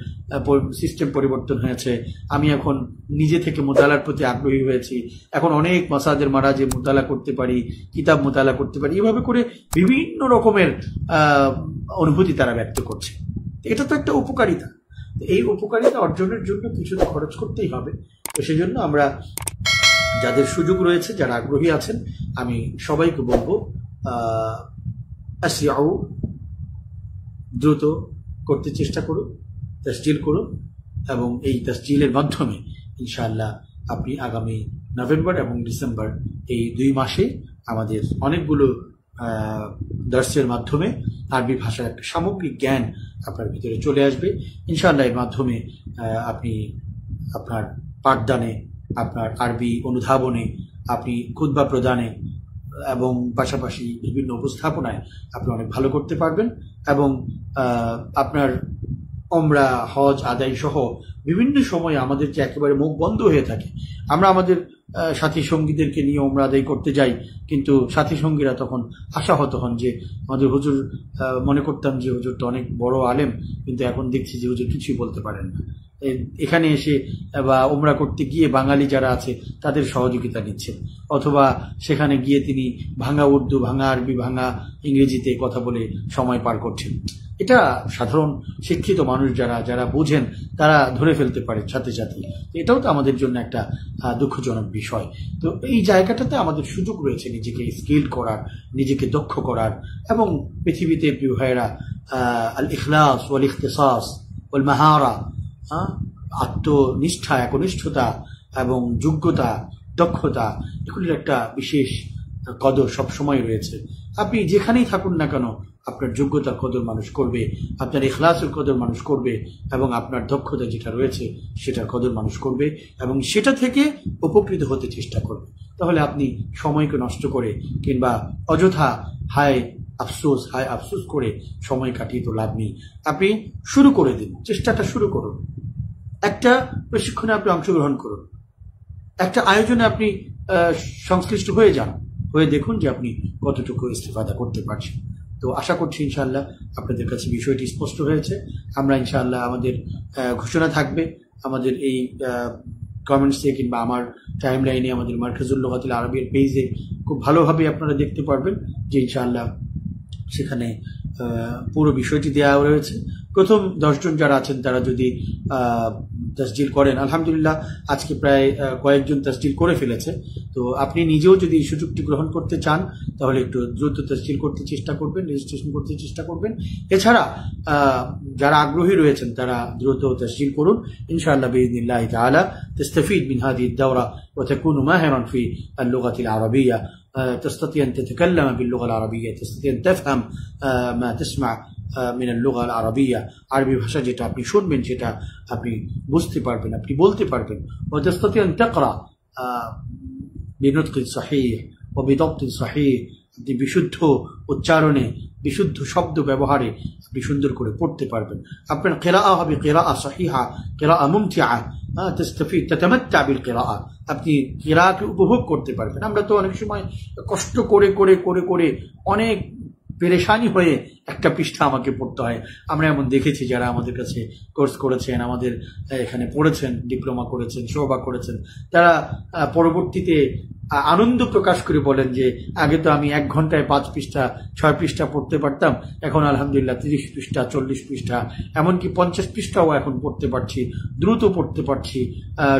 সিস্টেম পরিবর্তন হয়েছে, আমি এখন নিজে থেকে মোতালার প্রতি আগ্রহী হয়েছি, এখন অনেক মাসাদের মারাজে মোতালা করতে পারি, কিতাব মোতালা করতে পারি, এভাবে করে বিভিন্ন রকমের অনুভূতি তারা ব্যক্ত করছে। এটা তো একটা উপকারিতা। এই উপকারিতা অর্জনের জন্য কিছু তো খরচ করতেই হবে। তো সেজন্য আমরা যাদের সুযোগ রয়েছে, যারা আগ্রহী আছেন, আমি সবাইকে বলবো আসিয়াউ, দ্রুত করতে চেষ্টা করুন, তাসজিল করুন, এবং এই তাসজিলের মাধ্যমে ইনশাআল্লাহ আপনি আগামী নভেম্বর এবং ডিসেম্বর এই 2 মাসে আমাদের অনেকগুলো দর্শের মাধ্যমে আরবি ভাষার একটা সামগ্রিক জ্ঞান আপনার ভিতরে চলে আসবে ইনশাআল্লাহ। এর মাধ্যমে আপনি আপনার পাঠদানে, আপনার আরবি অনুধাবনে, আপনি খুতবা প্রদানে এবং পাশাপাশি বিভিন্ন উপস্থাপনায় আপনি অনেক ভালো করতে পারবেন, এবং আপনার ওমরা, হজ আদায় সহ বিভিন্ন সময় আমাদের যে একেবারে মুখ বন্ধ হয়ে থাকে, আমরা আমাদের সাথী সঙ্গীদেরকে নিয়ে ওমরা আদায় করতে যাই, কিন্তু সাথী সঙ্গীরা তখন আশাহত হন যে আমাদের হুজুর, মনে করতাম যে হুজুরটা অনেক বড় আলেম, কিন্তু এখন দেখছি যে হুজুর কিছুই বলতে পারেন না। এখানে এসে বা ওমরা করতে গিয়ে বাঙালি যারা আছে তাদের সহযোগিতা নিচ্ছেন, অথবা সেখানে গিয়ে তিনি ভাঙা উর্দু, ভাঙা আরবি, ভাঙা ইংরেজিতে কথা বলে সময় পার করছেন। এটা সাধারণ শিক্ষিত মানুষ যারা বোঝেন তারা ধরে ফেলতে পারে সাথে সাথে। এটাও তো আমাদের জন্য একটা দুঃখজনক বিষয়। তো এই জায়গাটাতে আমাদের সুযোগ রয়েছে নিজেকে স্কিল করার, নিজেকে দক্ষ করার, এবং পৃথিবীতে প্রিয় ভাইয়েরা আল ইখলাস ওয়াল ইখতিসাস ওয়াল মাহারা, আত্মনিষ্ঠা, একনিষ্ঠতা এবং যোগ্যতা, দক্ষতা, এগুলির একটা বিশেষ কদর সবসময় রয়েছে। আপনি যেখানেই থাকুন না কেন, আপনার যোগ্যতার কদর মানুষ করবে, আপনার ইখলাসের কদর মানুষ করবে, এবং আপনার দক্ষতা যেটা রয়েছে সেটার কদর মানুষ করবে, এবং সেটা থেকে উপকৃত হতে চেষ্টা করবে। তাহলে আপনি সময়কে নষ্ট করে কিংবা অযথা হায় আফসোস করে সময় কাটিয়ে তো লাভ নেই। আপনি শুরু করে দিন, চেষ্টাটা শুরু করুন, একটা প্রশিক্ষণে আপনি অংশগ্রহণ করুন, একটা আয়োজনে আপনি সংশ্লিষ্ট হয়ে যান, হয়ে দেখুন যে আপনি কতটুকু ইস্তেফাদা করতে পারছেন। তো আশা করছি ইনশাআল্লাহ আপনাদের কাছে বিষয়টি স্পষ্ট হয়েছে। আমরা ইনশাআল্লাহ আমাদের ঘোষণা থাকবে আমাদের এই কমেন্টসে কিংবা আমার টাইম লাইনে আমাদের মার্কাজুল লুগাতিল আরবিয়ার পেজে খুব ভালোভাবে আপনারা দেখতে পারবেন যে ইনশাআল্লাহ সেখানে পুরো বিষয়টি দেওয়া রয়েছে। প্রথম 10 জন যারা আছেন তারা যদি তাসজিল করেন, আলহামদুলিল্লাহ আজকে প্রায় কয়েকজন তাসজিল করে ফেলেছে। তো আপনি নিজেও যদি এই সুযোগটি গ্রহণ করতে চান তাহলে একটু দ্রুত তাসজিল করতে চেষ্টা করবেন, রেজিস্ট্রেশন করতে চেষ্টা করবেন। এছাড়া যারা আগ্রহী রয়েছেন তারা দ্রুত তাসজিল করুন ইনশাআল্লাহ বিইذنিল্লাহি তাআলা تستفيد من هذه الدورة وتكون ماهرا في اللغة العربية، تستطيع أن تتكلم باللغة العربية، تستطيع أن تفهم ما تسمع من اللغة العربية، عربي ভাষা যেটা আপনি শুনবেন সেটা আপনি বুঝতে পারবেন, আপনি বলতে পারবেন। وتستطيع أن تقرأ بنطق صحيح وبضبط صحيح، আপনি বিশুদ্ধ উচ্চারণে বিশুদ্ধ শব্দ ব্যবহারে আপনি সুন্দর করে পড়তে পারবেন। আপনার কিরাআ হবে কিরাআ সহিহা, কিরাআ মুমতিআ, তাস্তাফিদ তাতামাত্তা বিল কিরাআ, আপনি কিরাআকে উপভোগ করতে পারবেন। আমরা তো অনেক সময় কষ্ট করে করে করে করে অনেক পেরেশানি হয়ে একটা পৃষ্ঠা আমাকে পড়তে হয়। আমরা এমন দেখেছি যারা আমাদের কাছে কোর্স করেছেন, আমাদের এখানে পড়েছেন, ডিপ্লোমা করেছেন, শোভা করেছেন, তারা পরবর্তীতে আনন্দ প্রকাশ করে বলেন যে আগে তো আমি 1 ঘন্টায় 5 পৃষ্ঠা 6 পৃষ্ঠা পড়তে পারতাম, এখন আলহামদুলিল্লাহ 30 পৃষ্ঠা 40 পৃষ্ঠা এমনকি 50 পৃষ্ঠাও এখন পড়তে পারছি, দ্রুত পড়তে পারছি,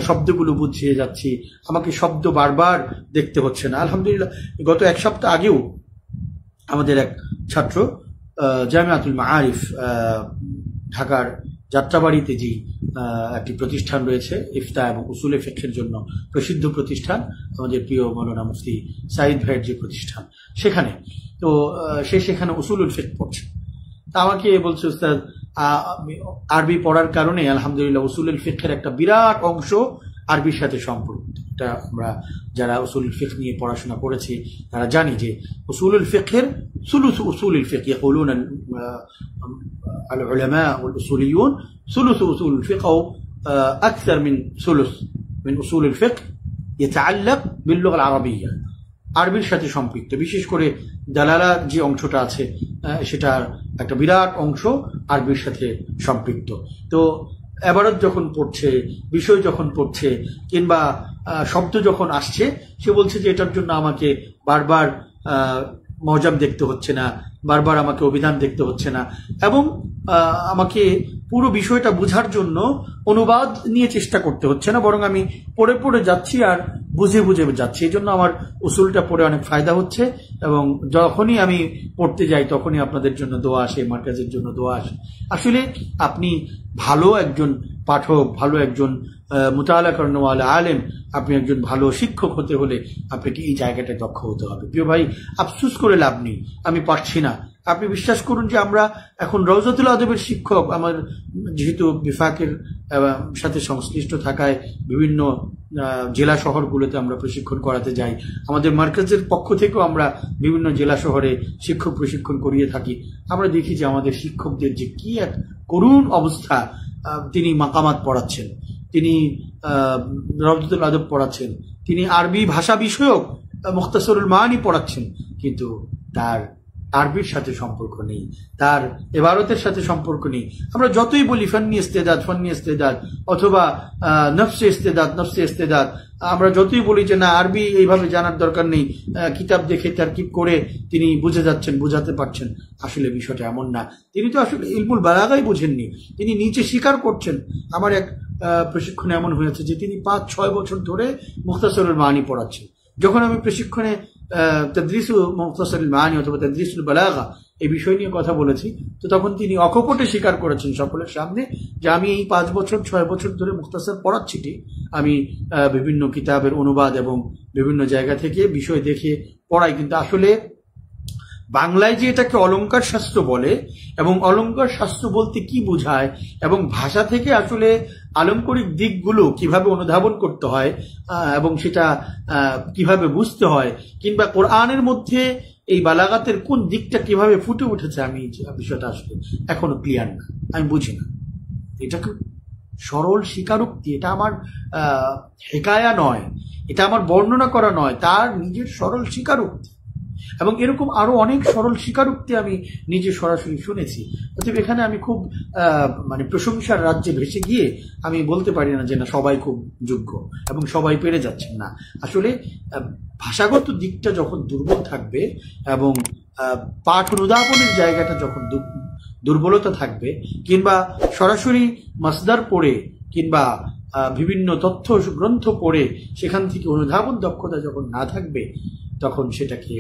শব্দগুলো বুঝিয়ে যাচ্ছি, আমাকে শব্দ বারবার দেখতে হচ্ছে না। আলহামদুলিল্লাহ গত 1 সপ্তাহ আগেও আমাদের এক ছাত্র জামিয়াতুল মাআরিফ ঢাকার যাত্রাবাড়িতে যে একটি প্রতিষ্ঠান রয়েছে ইফতা এবং উসুলে ফিকহের জন্য প্রসিদ্ধ প্রতিষ্ঠান, আমাদের প্রিয় মাওলানা মুফতি সাইদ ভাইয়ের যে প্রতিষ্ঠান, সেখানে তো সেখানে উসুলুল ফিকহ পড়ছে। তা আমাকে বলছে উস্তাদ আরবি পড়ার কারণে আলহামদুলিল্লাহ উসুলুল ফিকহের একটা বিরাট অংশ আরবির সাথে সম্পর্কিত। এটা আমরা যারা উসুলুল ফিকহ নিয়ে পড়াশোনা করেছি তারা জানি যে উসুলুল ফিকহের সুলুস উসুলুল ফিকহ يقولون العلماء والأصوليون ثلث أصول الفقه أو أكثر من ثلث من أصول الفقه يتعلق باللغة العربية، আরবির সাথে সম্পৃক্ত। বিশেষ করে দালালা যে অংশটা আছে সেটার একটা বিরাট অংশ আরবির সাথে সম্পৃক্ত। তো এবারত যখন পড়ছে, বিষয় যখন পড়ছে কিংবা শব্দ যখন আসছে, সে বলছে যে এটার জন্য আমাকে বারবার মওজাব দেখতে হচ্ছে না, বারবার আমাকে অভিধান দেখতে হচ্ছে না, এবং আমাকে পুরো বিষয়টা বোঝার জন্য অনুবাদ নিয়ে চেষ্টা করতে হচ্ছে না, বরং আমি পড়ে পড়ে যাচ্ছি আর বুঝে বুঝে যাচ্ছি। এই জন্য আমার উসুলটা পড়ে অনেক ফায়দা হচ্ছে, এবং যখনই আমি পড়তে যাই তখনই আপনাদের জন্য দোয়া আসে, মার্কাজের জন্য দোয়া আসে। আসলে আপনি ভালো একজন পাঠক, ভালো একজন মুতাআলা করনেওয়ালা আলেম, আপনি একজন ভালো শিক্ষক হতে হলে আপনাকে এই জায়গাটায় দক্ষ হতে হবে। প্রিয় ভাই, আফসোস করে লাভ নেই আমি পারছি না। আপনি বিশ্বাস করুন যে আমরা এখন রওজাতুল আদবের শিক্ষক, আমার যেহেতু বিফাকের সাথে সংশ্লিষ্ট থাকায় বিভিন্ন জেলা শহরগুলোতে আমরা প্রশিক্ষণ করাতে যাই, আমাদের মার্কাজের পক্ষ থেকেও আমরা বিভিন্ন জেলা শহরে শিক্ষক প্রশিক্ষণ করিয়ে থাকি। আমরা দেখি যে আমাদের শিক্ষকদের যে কি এক করুণ অবস্থা। তিনি মাকামাত পড়াচ্ছেন, তিনি রওজাতুল আদব পড়াচ্ছেন, তিনি আরবি ভাষা বিষয়ক মুখতাসরুল মাআনি পড়াচ্ছেন, কিন্তু তার আরবির সাথে সম্পর্ক নেই, তার ইবারতের সাথে সম্পর্ক নেই। আমরা যতই বলি ফান্নি ইস্তেদাদ অথবা নফসে ইস্তেদাদ, আমরা যতই বলি যে না আরবি এইভাবে জানার দরকার নেই, কিতাব দেখে তারকিব করে তিনি বুঝে যাচ্ছেন, বুঝাতে পারছেন, আসলে বিষয়টা এমন না। তিনি তো আসলে ইলমুল বালাগাই বুঝেননি, তিনি নিচে স্বীকার করছেন। আমার এক প্রশিক্ষণে এমন হয়েছে যে তিনি 5-6 বছর ধরে মুখতাসরুল মাআনি পড়াচ্ছেন। যখন আমি প্রশিক্ষণে তাদরিসুল মুখতাসরুল মাআনি অথবা তাদরিসুল বালাগা এই বিষয় নিয়ে কথা বলেছি, তো তখন তিনি অকপটে স্বীকার করেছেন সকলের সামনে যে আমি এই 5-6 বছর ধরে মুখতাসর পড়াচ্ছি, আমি বিভিন্ন কিতাবের অনুবাদ এবং বিভিন্ন জায়গা থেকে বিষয় দেখে পড়াই, কিন্তু আসলে বাংলায় যে এটাকে অলংকার শাস্ত্র বলে এবং অলংকার শাস্ত্র বলতে কি বোঝায় এবং ভাষা থেকে আসলে আলংকারিক দিকগুলো কিভাবে অনুধাবন করতে হয় এবং সেটা কিভাবে বুঝতে হয়, কিংবা কোরআনের মধ্যে এই বালাগাতের কোন দিকটা কিভাবে ফুটে উঠেছে, আমি বিষয়টা আসলে এখনো ক্লিয়ার না, আমি বুঝি না। এটা খুব সরল স্বীকারোক্তি, এটা আমার হেকায়া নয়, এটা আমার বর্ণনা করা নয়, তার নিজের সরল স্বীকারোক্তি। এবং এরকম আরো অনেক সরল স্বীকারোক্তি আমি নিজে সরাসরি শুনেছি। অতএব এখানে আমি খুব মানে প্রশংসার রাজ্যে ভেসে গিয়ে আমি বলতে পারি না যে না সবাই খুব যোগ্য এবং সবাই পেরে যাচ্ছেন না। আসলে ভাষাগত দিকটা যখন দুর্বল থাকবে এবং পাঠ অনুধাবনের জায়গাটা যখন দুর্বলতা থাকবে, কিংবা সরাসরি মাসদার পড়ে কিংবা বিভিন্ন তথ্য গ্রন্থ পড়ে সেখান থেকে অনুধাবন দক্ষতা যখন না থাকবে, তখন সেটাকে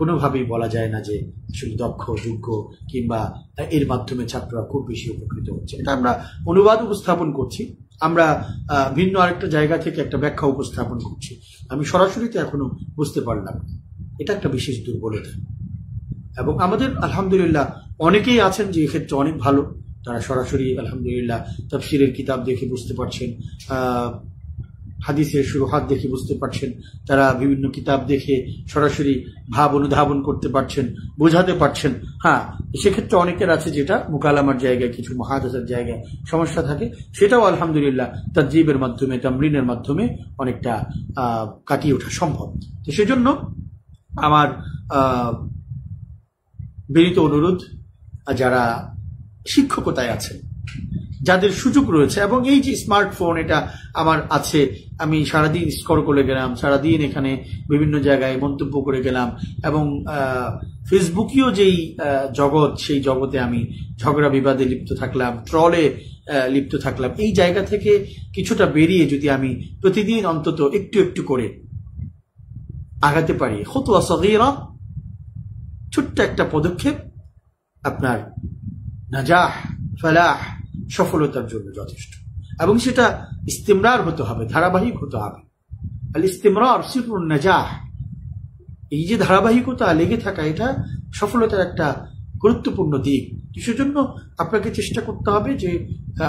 কোনোভাবেই বলা যায় না যে আসলে দক্ষ যোগ্য কিংবা এর মাধ্যমে ছাত্ররা খুব বেশি উপকৃত হচ্ছে। এটা আমরা অনুবাদ উপস্থাপন করছি, আমরা ভিন্ন আরেকটা জায়গা থেকে একটা ব্যাখ্যা উপস্থাপন করছি। আমি সরাসরিতে এখনো বুঝতে পারলাম না, এটা একটা বিশেষ দুর্বলতা। এবং আমাদের আলহামদুলিল্লাহ অনেকেই আছেন যে এক্ষেত্রে অনেক ভালো, তারা সরাসরি আলহামদুলিল্লাহ তাফসিরের কিতাব দেখে বুঝতে পারছেন, হাদিসের শুরুহাত দেখে বুঝতে পারছেন, তারা বিভিন্ন কিতাব দেখে সরাসরি ভাব অনুধাবন করতে পারছেন, বোঝাতে পারছেন। হ্যাঁ, সেক্ষেত্রে অনেকের আছে যেটা মুকালামার জায়গায় কিছু মহাদেশের জায়গায় সমস্যা থাকে, সেটাও আলহামদুলিল্লাহ তাদজিবের মাধ্যমে তামরিনের মাধ্যমে অনেকটা কাটিয়ে ওঠা সম্ভব। তো সেজন্য আমার বিনীত অনুরোধ, যারা শিক্ষকতায় আছেন, যাদের সুযোগ রয়েছে, এবং এই যে স্মার্টফোন এটা আমার আছে, আমি সারাদিন স্কোর করে গেলাম, সারাদিন এখানে বিভিন্ন জায়গায় মন্তব্য করে গেলাম, এবং ফেসবুকীয় যেই জগৎ, সেই জগতে আমি ঝগড়া বিবাদে লিপ্ত থাকলাম, ট্রলে লিপ্ত থাকলাম। এই জায়গা থেকে কিছুটা বেরিয়ে যদি আমি প্রতিদিন অন্তত একটু একটু করে আগাতে পারি, খুতওয়া সগীরা, ছোট্ট একটা পদক্ষেপ আপনার নাজাহ ফালাহ সফলতার জন্য যথেষ্ট। এবং সেটা ইস্তিমরার হতে হবে, ধারাবাহিক হতে হবে। আল ইস্তিমরার সিররুন নাজাহ, এই যে ধারাবাহিকতা, লেগে থাকা, এটা সফলতার একটা গুরুত্বপূর্ণ দিক। সেজন্য আপনাকে চেষ্টা করতে হবে যে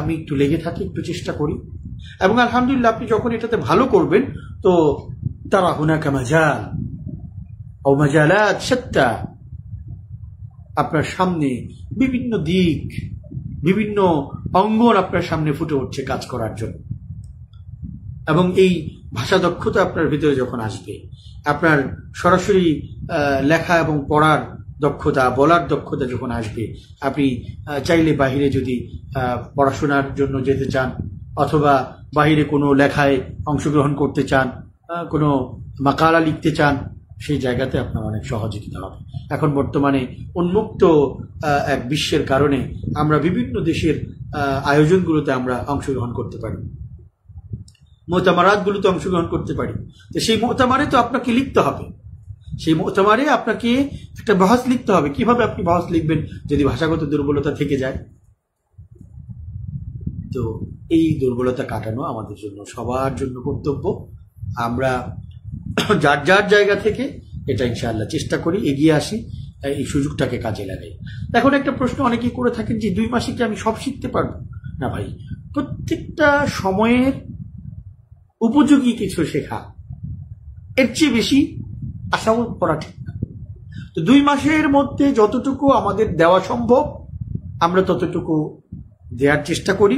আমি একটু লেগে থাকি, একটু চেষ্টা করি। এবং আলহামদুলিল্লাহ আপনি যখন এটাতে ভালো করবেন, তো তারা হুনাকা মাজাল ও মাজালাত শাত্তা, আপনার সামনে বিভিন্ন দিক, বিভিন্ন অঙ্গন আপনার সামনে ফুটে উঠছে কাজ করার জন্য। এবং এই ভাষা দক্ষতা আপনার ভিতরে যখন আসবে, আপনার সরাসরি লেখা এবং পড়ার দক্ষতা, বলার দক্ষতা যখন আসবে, আপনি চাইলে বাহিরে যদি পড়াশোনার জন্য যেতে চান, অথবা বাহিরে কোনো লেখায় অংশগ্রহণ করতে চান, কোনো মাকালা লিখতে চান, সেই জায়গাতে আপনার অনেক সহযোগিতা হবে। এখন বর্তমানে উন্মুক্ত এক বিশ্বের কারণে আমরা বিভিন্ন দেশের আয়োজনগুলোতে আমরা অংশগ্রহণ করতে পারি, মোতামারাতগুলোতে অংশগ্রহণ করতে পারি। তো সেই মোতামারে তো আপনাকে লিখতে হবে, সেই মোতামারে আপনাকে একটা বহাস লিখতে হবে। কিভাবে আপনি বহাস লিখবেন যদি ভাষাগত দুর্বলতা থেকে যায়? তো এই দুর্বলতা কাটানো আমাদের জন্য, সবার জন্য কর্তব্য। আমরা যার যার জায়গা থেকে এটা ইনশাআল্লাহ চেষ্টা করি, এগিয়ে আসি, এই সুযোগটাকে কাজে লাগাই। এখন একটা প্রশ্ন অনেকেই করে থাকেন যে 2 মাসে কি আমি সব শিখতে পারবো? না ভাই, প্রত্যেকটা সময়ের উপযোগী কিছু শেখা, এর চেয়ে বেশি আশাও করা ঠিক না। তো 2 মাসের মধ্যে যতটুকু আমাদের দেওয়া সম্ভব আমরা ততটুকু দেওয়ার চেষ্টা করি।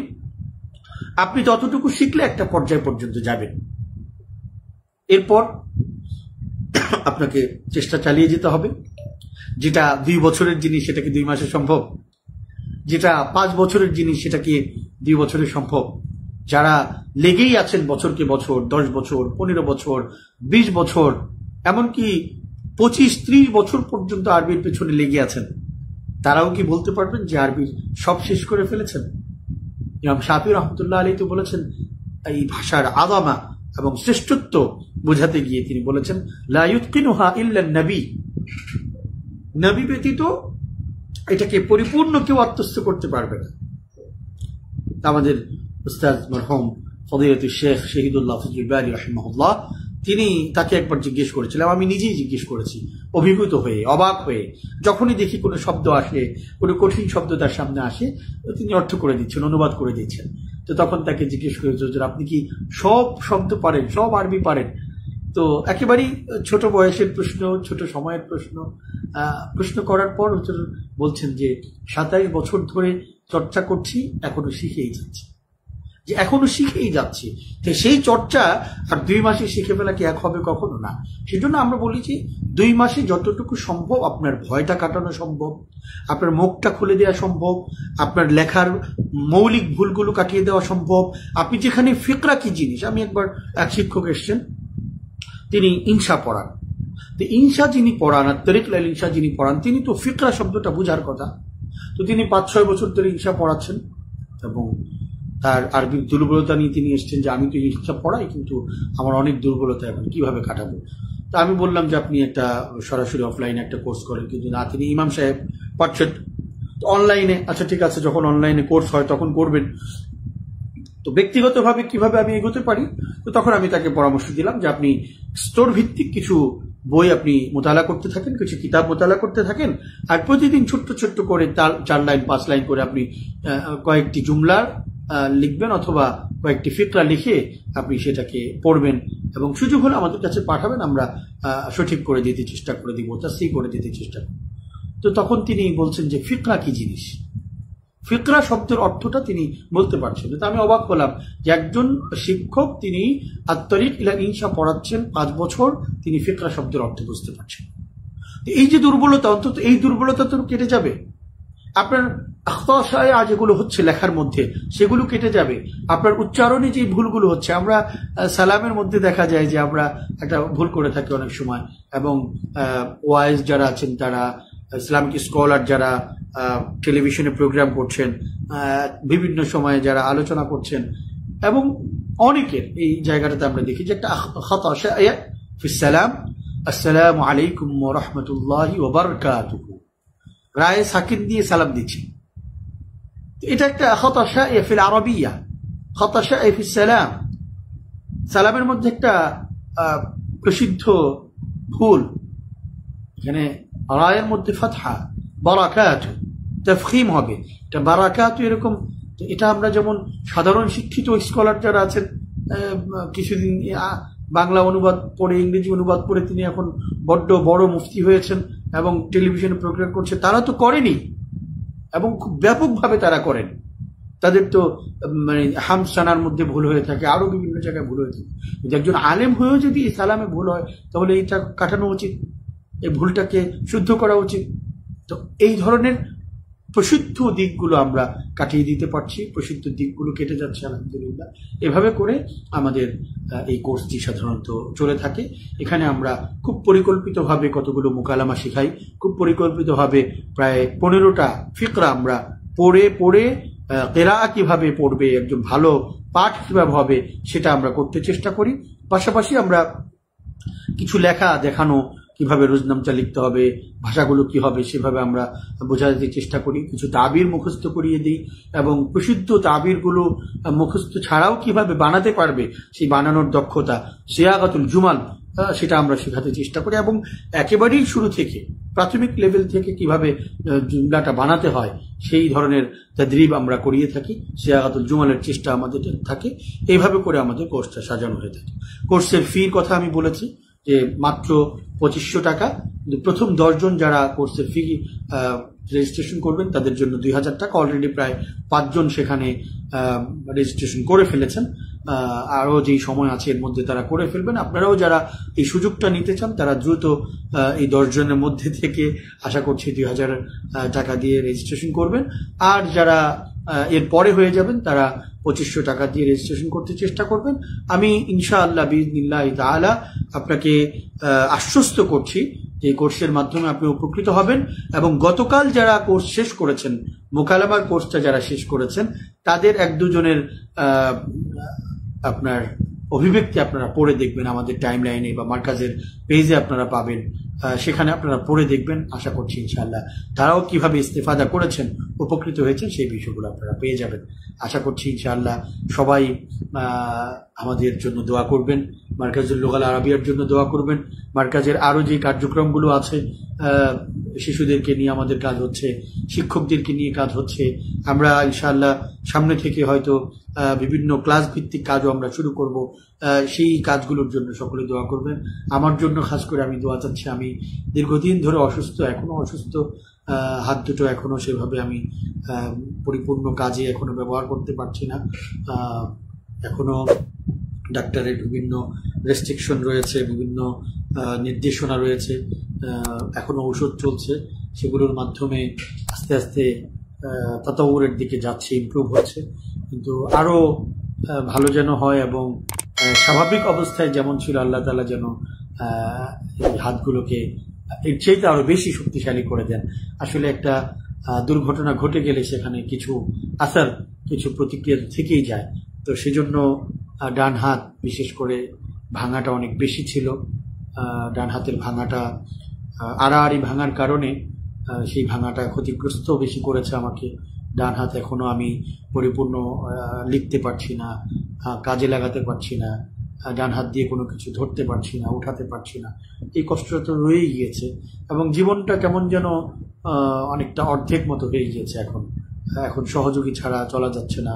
আপনি ততটুকু শিখলে একটা পর্যায় পর্যন্ত যাবেন, এরপর আপনাকে চেষ্টা চালিয়ে যেতে হবে। যেটা 2 বছরের জিনিস সেটাকে 2 মাসে সম্ভব, যেটা 5 বছরের জিনিস সেটাকে 2 বছরে সম্ভব। যারা লেগেই আছেন বছরকে বছর, 10 বছর, 15 বছর, 20 বছর, এমনকি 25-30 বছর পর্যন্ত আরবির পেছনে লেগে আছেন, তারাও কি বলতে পারবেন যে আরবির সব শেষ করে ফেলেছেন? ইমাম শাফি রহমতুল্লাহ আলাইহি তো বলেছেন, এই ভাষার আযামা এবং শ্রেষ্ঠত্ব বোঝাতে গিয়ে তিনি বলেছেন, লা ইউতকিনুহা ইল্লা নবী, নবী ব্যতীত এটাকে পরিপূর্ণ কেউ আত্মস্থ করতে পারবে না। আমাদের উস্তাদ মরহুম ফদিলাতুল শেখ শহীদুল্লাহ ফজলুল বারী রাহিমাহুল্লাহ, তিনি তাকে একবার জিজ্ঞেস করেছিলাম, আমি নিজেই জিজ্ঞেস করেছি অভিভূত হয়ে, অবাক হয়ে। যখনই দেখি কোনো শব্দ আসে, কোনো কঠিন শব্দ তার সামনে আসে, তিনি অর্থ করে দিচ্ছেন, অনুবাদ করে দিচ্ছেন। তো তখন তাকে জিজ্ঞেস করেছে, আপনি কি সব শব্দ পারেন, সব আরবি পারেন? তো একেবারেই ছোট বয়সের প্রশ্ন, ছোট সময়ের প্রশ্ন করার পর বলছেন যে 27 বছর ধরে চর্চা করছি, এখনো শিখেই যাচ্ছি। যে এখনো শিখেই যাচ্ছি। তো সেই চর্চা আর 2 মাসে শিখে ফেলা কি এক হবে? কখনো না। সেজন্য আমরা বলি যে 2 মাসে যতটুকু সম্ভব আপনার ভয়টা কাটানো সম্ভব, আপনার মুখটা খুলে দেওয়া সম্ভব, আপনার লেখার মৌলিক ভুলগুলো কাটিয়ে দেওয়া সম্ভব। আপনি যেখানে ফিকরা কি জিনিস, আমি একবার এক শিক্ষক এসছেন, তিনি ইনশা পড়ান। তো ইনশা যিনি পড়ান আর তরিক লাইল ইনশা যিনি পড়ান, তিনি তো ফিকরা শব্দটা বুঝার কথা। তো তিনি 5-6 বছর ধরে ইনশা পড়াচ্ছেন এবং তার আরবির দুর্বলতা নিয়ে তিনি এসছেন যে আমি তো ইনশা পড়াই, কিন্তু আমার অনেক দুর্বলতা, এখন কিভাবে কাটাবো। তো আমি বললাম যে আপনি একটা সরাসরি অফলাইনে একটা কোর্স করেন, কিন্তু না, তিনি ইমাম সাহেব পাচ্ছেন অনলাইনে। আচ্ছা ঠিক আছে, যখন অনলাইনে কোর্স হয় তখন করবেন। তো ব্যক্তিগতভাবে কিভাবে আমি এগোতে পারি, তো তখন আমি তাকে পরামর্শ দিলাম যে আপনি স্তর ভিত্তিক কিছু বই আপনি মোতালা করতে থাকেন, কিছু কিতাব মোতালা করতে থাকেন, আর প্রতিদিন ছোট্ট ছোট্ট করে 4 লাইন 5 লাইন করে আপনি কয়েকটি জুমলা লিখবেন অথবা কয়েকটি ফিকরা লিখে আপনি সেটাকে পড়বেন এবং সুযোগ হলে আমাদের কাছে পাঠাবেন, আমরা সঠিক করে দিতে চেষ্টা করে দিব, তাসহিহ করে দিতে চেষ্টা করব। তো তখন তিনি বলছেন যে ফিকরা কি জিনিস, ফিকরা শব্দের অর্থটা তিনি বলতে পারছেন। তো আমি অবাক হলাম যে একজন শিক্ষক তিনি আত-তরিক ইলা ইনশা পড়াচ্ছেন 5 বছর, তিনি ফিকরা শব্দের অর্থ বুঝতে পারছেন। এই যে দুর্বলতা, অন্তত এই দুর্বলতা তো কেটে যাবে। আপনার আখতাশায়া যেগুলো হচ্ছে লেখার মধ্যে সেগুলো কেটে যাবে। আপনার উচ্চারণে যে ভুলগুলো হচ্ছে, আমরা সালামের মধ্যে দেখা যায় যে আমরা একটা ভুল করে থাকি অনেক সময়, এবং ওয়াইজ যারা আছেন, তারা ইসলামিক স্কলার যারা টেলিভিশনে প্রোগ্রাম করছেন, বিভিন্ন সময়ে যারা আলোচনা করছেন, এবং অনেকের এই জায়গাটাতে আমরা দেখি যে একটা খাতা শাইয়া ফিস সালাম, আসসালামু আলাইকুম ওয়া রাহমাতুল্লাহি ওয়া বারাকাতুহু, রায়ে সাকিন দিয়ে সালাম দিচ্ছি। এটা একটা খাতা শাইয়া ফিল আরবিয়া, খাতা শাইয়া ফিস সালাম, সালামের মধ্যে একটা প্রসিদ্ধ ভুল। এখানে রায়ের মধ্যে ফাতহা, বারাকাতু তাফখীম হবে, এটা বারাকাতু এরকম। এটা আমরা যেমন সাধারণ শিক্ষিত স্কলার যারা আছেন, কিছুদিন বাংলা অনুবাদ পড়ে, ইংরেজি অনুবাদ পড়ে তিনি এখন বড্ড বড় মুফতি হয়েছেন এবং টেলিভিশনে প্রোগ্রাম করছে, তারা তো করেনি এবং খুব ব্যাপকভাবে তারা করেন। তাদের তো মানে হামসানার মধ্যে ভুল হয়ে থাকে, আরো বিভিন্ন জায়গায় ভুল হয়ে থাকে। একজন আলেম হয়েও যদি সালামে ভুল হয়, তাহলে এটা কাটানো উচিত, এই ভুলটাকে শুদ্ধ করা উচিত। তো এই ধরনের প্রসিদ্ধ দিকগুলো আমরা কাটিয়ে দিতে পারছি, প্রসিদ্ধ দিকগুলো কেটে যাচ্ছে আলহামদুলিল্লাহ। এভাবে করে আমাদের এই কোর্সটি সাধারণত চলে থাকে। এখানে আমরা খুব পরিকল্পিতভাবে কতগুলো মোকালামা শেখাই, খুব পরিকল্পিতভাবে প্রায় 15টা ফিকরা আমরা পড়ে কেরাআ কিভাবে পড়বে, একজন ভালো পাঠ কিভাবে হবে সেটা আমরা করতে চেষ্টা করি। পাশাপাশি আমরা কিছু লেখা দেখানো, কিভাবে রোজনামচা লিখতে হবে, ভাষাগুলো কি হবে, সেভাবে আমরা বোঝাতে চেষ্টা করি। কিছু তাবির মুখস্থ করিয়ে দিই এবং প্রসিদ্ধ তাবিরগুলো মুখস্থ ছাড়াও কিভাবে বানাতে পারবে সেই বানানোর দক্ষতা, সিয়াগাতুল জুমাল, সেটা আমরা শেখাতে চেষ্টা করি। এবং একেবারেই শুরু থেকে প্রাথমিক লেভেল থেকে কিভাবে জুমলাটা বানাতে হয় সেই ধরনের তাদরিব আমরা করিয়ে থাকি। সিয়াগাতুল জুমালের চেষ্টা আমাদের থাকে। এইভাবে করে আমাদের কোর্সটা সাজানো হয়ে থাকে। কোর্সের ফির কথা আমি বলেছি যে মাত্র 2500 টাকা। প্রথম 10 জন যারা কোর্সের ফি রেজিস্ট্রেশন করবেন তাদের জন্য 2000 টাকা। অলরেডি প্রায় 5 জন সেখানে রেজিস্ট্রেশন করে ফেলেছেন, আরও যেই সময় আছে এর মধ্যে তারা করে ফেলবেন। আপনারাও যারা এই সুযোগটা নিতে চান তারা দ্রুত এই 10 জনের মধ্যে থেকে আশা করছি 2000 টাকা দিয়ে রেজিস্ট্রেশন করবেন। আর যারা এর পরে হয়ে যাবেন তারা 2500 টাকা দিয়ে রেজিস্ট্রেশন করতে চেষ্টা করবেন। আমি ইনশাআল্লাহ বিইজনিল্লাহ তাআলা আপনাকে আশ্বস্ত করছি যে এই কোর্সের মাধ্যমে আপনি উপকৃত হবেন। এবং গতকাল যারা কোর্স শেষ করেছেন, মোকালামার কোর্সটা যারা শেষ করেছেন, তাদের 1-2 জনের আপনার অভিব্যক্তি আপনারা পড়ে দেখবেন আমাদের টাইম লাইনে বা মার্কাজের পেজে আপনারা পাবেন, সেখানে আপনারা পড়ে দেখবেন। আশা করছি ইনশাআল্লাহ তারাও কিভাবে ইস্তেফাদা করেছেন, উপকৃত হয়েছেন, সেই বিষয়গুলো আপনারা পেয়ে যাবেন। আশা করছি ইনশাআল্লাহ সবাই আমাদের জন্য দোয়া করবেন, মার্কাজুল লুগাল আরাবিয়ার জন্য দোয়া করবেন। মার্কাজের আরো যে কার্যক্রমগুলো আছে, শিশুদেরকে নিয়ে আমাদের কাজ হচ্ছে, শিক্ষকদেরকে নিয়ে কাজ হচ্ছে। আমরা ইনশাআল্লাহ সামনে থেকে হয়তো বিভিন্ন ক্লাস ভিত্তিক কাজও আমরা শুরু করব। সেই কাজগুলোর জন্য সকলে দোয়া করবেন। আমার জন্য খাস করে আমি দোয়া চাচ্ছি। আমি দীর্ঘদিন ধরে অসুস্থ, এখনো অসুস্থ, হাত দুটো এখনো সেভাবে আমি পরিপূর্ণ কাজে এখনো ব্যবহার করতে পারছি না। এখনো ডাক্তারের বিভিন্ন রেস্ট্রিকশন রয়েছে, বিভিন্ন নির্দেশনা রয়েছে, এখনো ঔষধ চলছে, সেগুলোর মাধ্যমে আস্তে আস্তে তাতাউরের দিকে যাচ্ছে, ইমপ্রুভ হচ্ছে। কিন্তু আরো ভালো যেন হয় এবং স্বাভাবিক অবস্থায় যেমন ছিল আল্লাহ তাআলা যেন এই হাতগুলোকে এর চাইতে আরো বেশি শক্তিশালী করে দেন। আসলে একটা দুর্ঘটনা ঘটে গেলে সেখানে কিছু আসার, কিছু প্রতিক্রিয়া থেকেই যায়। তো সেজন্য ডান হাত বিশেষ করে ভাঙাটা অনেক বেশি ছিল। ডান হাতের ভাঙাটা আড়াআড়ি ভাঙার কারণে সেই ভাঙাটা ক্ষতিগ্রস্ত বেশি করেছে আমাকে। ডান হাত এখনো আমি পরিপূর্ণ লিখতে পারছি না, কাজে লাগাতে পারছি না, ডান হাত দিয়ে কোনো কিছু ধরতে পারছি না, উঠাতে পারছি না। এই কষ্টটা তো রয়েই গিয়েছে এবং জীবনটা কেমন যেন অনেকটা অর্ধেক মতো হয়ে গিয়েছে। এখন সহযোগী ছাড়া চলা যাচ্ছে না,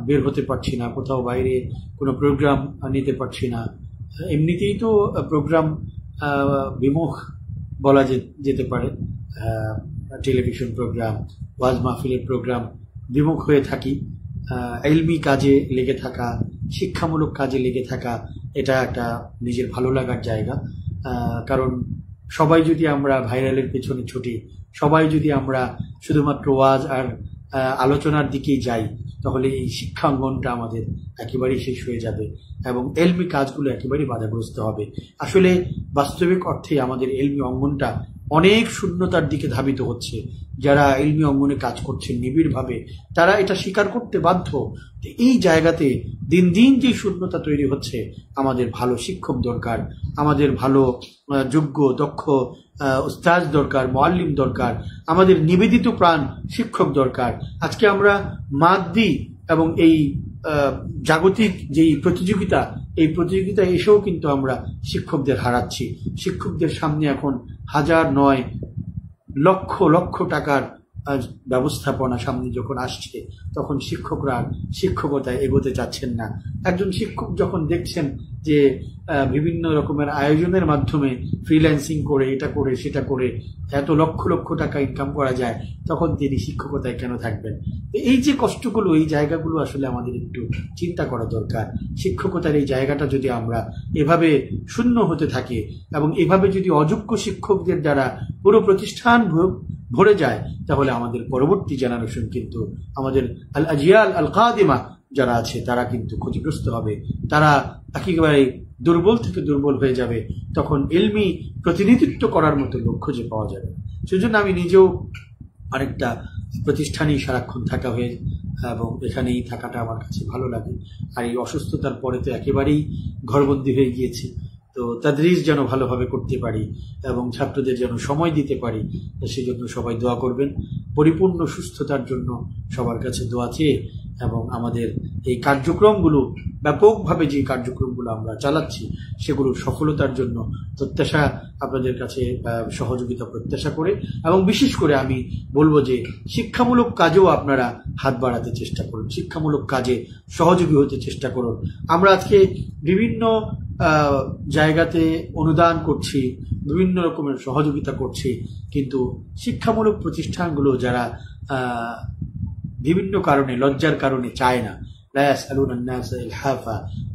বের হতে পারছি না, কোথাও বাইরে কোনো প্রোগ্রাম নিতে পারছি না। এমনিতেই তো প্রোগ্রাম বিমুখ বলা যেতে পারে, টেলিভিশন প্রোগ্রাম, ওয়াজ মাহফিলের প্রোগ্রাম বিমুখ হয়ে থাকি। ইলমি কাজে লেগে থাকা, শিক্ষামূলক কাজে লেগে থাকা, এটা একটা নিজের ভালো লাগার জায়গা। কারণ সবাই যদি আমরা ভাইরালের পেছনে ছুটি, সবাই যদি আমরা শুধুমাত্র ওয়াজ আর আলোচনার দিকেই যাই, তাহলে এই শিক্ষাঙ্গনটা আমাদের একেবারেই শেষ হয়ে যাবে এবং ইলমি কাজগুলো একেবারেই বাধাগ্রস্ত হবে। আসলে বাস্তবিক অর্থে আমাদের ইলমি অঙ্গনটা অনেক শূন্যতার দিকে ধাবিত হচ্ছে। যারা ইলমি অঙ্গনে কাজ করছেন নিবিড়ভাবে, তারা এটা স্বীকার করতে বাধ্য। এই জায়গাতে দিন দিন যে শূন্যতা তৈরি হচ্ছে, আমাদের ভালো শিক্ষক দরকার, আমাদের ভালো যোগ্য দক্ষ উস্তাদ দরকার, মুআল্লিম দরকার, আমাদের নিবেদিত প্রাণ শিক্ষক দরকার। আজকে আমরা মাদ্দি এবং এই জাগতিক যেই প্রতিযোগিতা, এই প্রতিযোগিতায় এসেও কিন্তু আমরা শিক্ষকদের হারাচ্ছি। শিক্ষকদের সামনে এখন হাজার নয় লক্ষ লক্ষ টাকার ব্যবস্থাপনা সামনে যখন আসছে, তখন শিক্ষকরা শিক্ষকতায় এগোতে চাচ্ছেন না। একজন শিক্ষক যখন দেখছেন যে বিভিন্ন রকমের আয়োজনের মাধ্যমে ফ্রিল্যান্সিং করে, এটা করে সেটা করে এত লক্ষ লক্ষ টাকা ইনকাম করা যায়, তখন তিনি শিক্ষকতায় কেন থাকবেন? এই যে কষ্টগুলো, এই জায়গাগুলো আসলে আমাদের একটু চিন্তা করা দরকার। শিক্ষকতার এই জায়গাটা যদি আমরা এভাবে শূন্য হতে থাকি এবং এভাবে যদি অযোগ্য শিক্ষকদের দ্বারা পুরো প্রতিষ্ঠান ভরে যায়, তাহলে আমাদের পরবর্তী জেনারেশন কিন্তু, আমাদের আল আজিয়াল আল কাদিমা যারা আছে, তারা কিন্তু ক্ষতিগ্রস্ত হবে। তারা একেবারে দুর্বল থেকে দুর্বল হয়ে যাবে। তখন ইলমি প্রতিনিধিত্ব করার মতো লোক খুঁজে পাওয়া যাবে। সেজন্য আমি নিজেও অনেকটা প্রতিষ্ঠানেই সারাক্ষণ থাকা হয়ে এবং এখানেই থাকাটা আমার কাছে ভালো লাগে। আর এই অসুস্থতার পরে তো একেবারেই ঘরবন্দি হয়ে গিয়েছি। তো তাদরিস যেন ভালোভাবে করতে পারি এবং ছাত্রদের যেন সময় দিতে পারি, সেজন্য সবাই দোয়া করবেন। পরিপূর্ণ সুস্থতার জন্য সবার কাছে দোয়া চেয়ে এবং আমাদের এই কার্যক্রমগুলো, ব্যাপকভাবে যে কার্যক্রমগুলো আমরা চালাচ্ছি, সেগুলোর সফলতার জন্য প্রত্যাশা, আপনাদের কাছে সহযোগিতা প্রত্যাশা করে, এবং বিশেষ করে আমি বলবো যে শিক্ষামূলক কাজেও আপনারা হাত বাড়াতে চেষ্টা করুন, শিক্ষামূলক কাজে সহযোগী হতে চেষ্টা করুন। আমরা আজকে বিভিন্ন জায়গাতে অনুদান করছি, বিভিন্ন রকমের সহযোগিতা করছি, কিন্তু শিক্ষামূলক প্রতিষ্ঠানগুলো যারা বিভিন্ন কারণে, লজ্জার কারণে চায় না,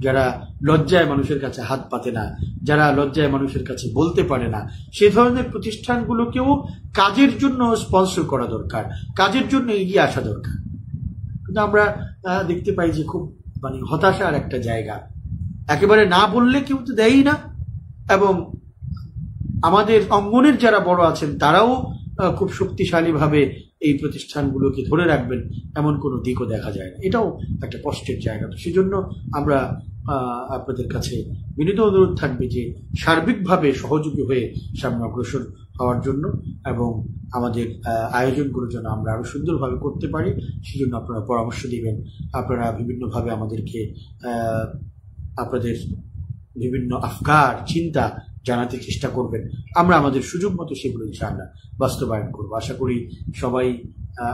যারা লজ্জায় মানুষের কাছে হাত পাতে না, যারা লজ্জায় মানুষের কাছে বলতে পারে না, সে ধরনের প্রতিষ্ঠানগুলোকেও কাজের জন্য স্পন্সর করা দরকার, কাজের জন্য এগিয়ে আসা দরকার। কিন্তু আমরা দেখতে পাই যে খুব হতাশার একটা জায়গা, একেবারে না বললে কেউ তো দেয়ই না, এবং আমাদের অঙ্গনের যারা বড় আছেন তারাও খুব শক্তিশালীভাবে এই প্রতিষ্ঠানগুলোকে ধরে রাখবেন এমন কোনো দিকও দেখা যায় না। এটাও একটা কষ্টের জায়গা। তো সেজন্য আমরা আপনাদের কাছে বিনীত অনুরোধ থাকবে যে সার্বিকভাবে সহযোগী হয়ে সামনে অগ্রসর হওয়ার জন্য এবং আমাদের আয়োজনগুলো যেন আমরা আরো সুন্দরভাবে করতে পারি, সেজন্য আপনারা পরামর্শ দিবেন। আপনারা বিভিন্নভাবে আমাদেরকে আপনাদের বিভিন্ন আফকার, চিন্তা জানাতে চেষ্টা করবেন। আমরা আমাদের সুযোগ মতো সেগুলো ইনশাআল্লাহ বাস্তবায়ন করবো। আশা করি সবাই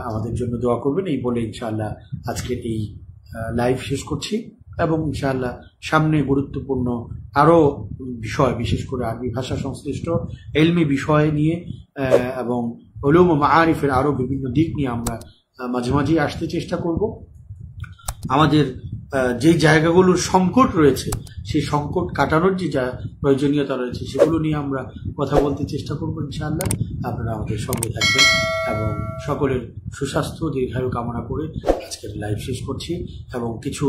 আমাদের জন্য দোয়া করবেন। এই বলে ইনশাআল্লাহ আজকের এই লাইভ শেষ করছি এবং ইনশাআল্লাহ সামনে গুরুত্বপূর্ণ আরো বিষয়, বিশেষ করে আরবি ভাষা সংশ্লিষ্ট ইলমি বিষয় নিয়ে এবং উলুম ও মাআরিফের আরো বিভিন্ন দিক নিয়ে আমরা মাঝে মাঝেই আসতে চেষ্টা করব। আমাদের যে জায়গাগুলোর সংকট রয়েছে সেই সংকট কাটানোর যে প্রয়োজনীয়তা রয়েছে সেগুলো নিয়ে আমরা কথা বলতে চেষ্টা করবো ইনশাআল্লাহ। আপনারা আমাদের সঙ্গে থাকবেন এবং সকলের সুস্বাস্থ্য দীর্ঘায়ু কামনা করে আজকের লাইভ শেষ করছি এবং কিছু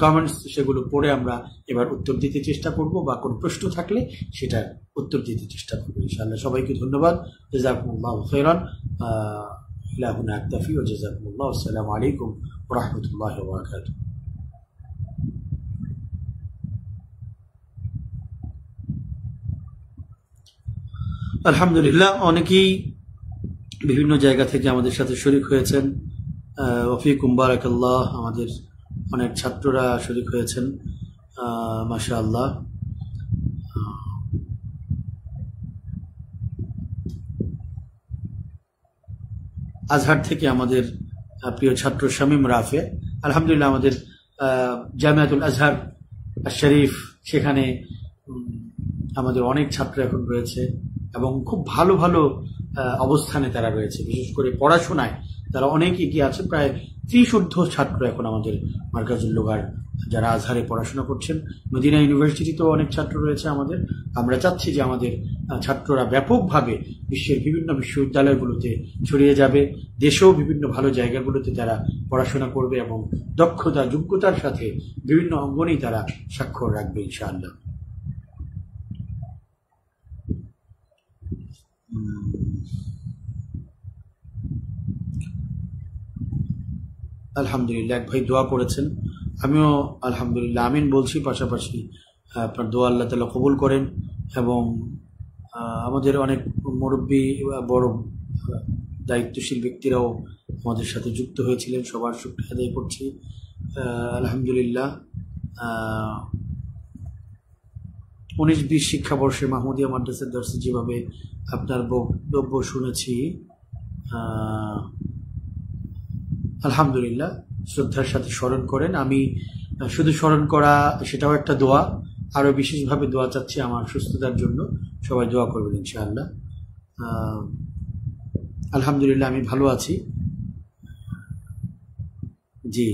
কমেন্টস সেগুলো পড়ে আমরা এবার উত্তর দিতে চেষ্টা করব বা কোনো প্রশ্ন থাকলে সেটার উত্তর দিতে চেষ্টা করবো ইনশাআল্লাহ। সবাইকে ধন্যবাদ। জাযাকুমুল্লাহু খাইরান। ইলা হুনা আকতাফি ওয়া জাযাকুমুল্লাহ। আসসালামু আলাইকুম ওয়া রাহমাতুল্লাহি ওয়া বারাকাতুহু। আলহামদুলিল্লাহ, অনেকেই বিভিন্ন জায়গা থেকে আমাদের সাথে শরীক হয়েছেন। ওয়াফিকুম বারাকাল্লাহ, আমাদের অনেক ছাত্ররা শরীক হয়েছেন মাশাআল্লাহ। আজহার থেকে আমাদের প্রিয় ছাত্র শামীম রাফে, আলহামদুলিল্লাহ আমাদের জামিয়াতুল আজহার শরীফ, সেখানে আমাদের অনেক ছাত্র এখন রয়েছে এবং খুব ভালো ভালো অবস্থানে তারা রয়েছে। বিশেষ করে পড়াশোনায় তারা অনেক এগিয়ে আছে। প্রায় 30 ছাত্র এখন আমাদের মার্কাজুল লুগার যারা আজহারে পড়াশোনা করছেন। মদিনা ইউনিভার্সিটিতেও অনেক ছাত্র রয়েছে আমাদের। আমরা চাচ্ছি যে আমাদের ছাত্ররা ব্যাপকভাবে বিশ্বের বিভিন্ন বিশ্ববিদ্যালয়গুলোতে ছড়িয়ে যাবে, দেশেও বিভিন্ন ভালো জায়গাগুলোতে তারা পড়াশোনা করবে এবং দক্ষতা যোগ্যতার সাথে বিভিন্ন অঙ্গনেই তারা স্বাক্ষর রাখবে ইনশাআল্লাহ। আলহামদুলিল্লাহ, এক ভাই দোয়া করেছেন, আমিও আলহামদুলিল্লাহ আমিন বলছি। পাশাপাশি আপনার দোয়া আল্লাহ তাআলা কবুল করেন এবং আমাদের অনেক মুরব্বী বড় দায়িত্বশীল ব্যক্তিরাও আমাদের সাথে যুক্ত হয়েছিলেন, সবার শুকরিয়া আদায় করছি আলহামদুলিল্লাহ। 19-20 শিক্ষাবর্ষে মাহমুদিয়া মাদ্রাসার দর্শে যেভাবে আপনার বক্তব্য শুনেছি, আলহামদুলিল্লাহ শ্রদ্ধার সাথে স্মরণ করেন। আমি শুধু স্মরণ করা সেটাও একটা দোয়া, আরো বিশেষভাবে দোয়া চাচ্ছি আমার সুস্থতার জন্য। সবাই দোয়া করবেন ইনশাআল্লাহ। আলহামদুলিল্লাহ আমি ভালো আছি। জি,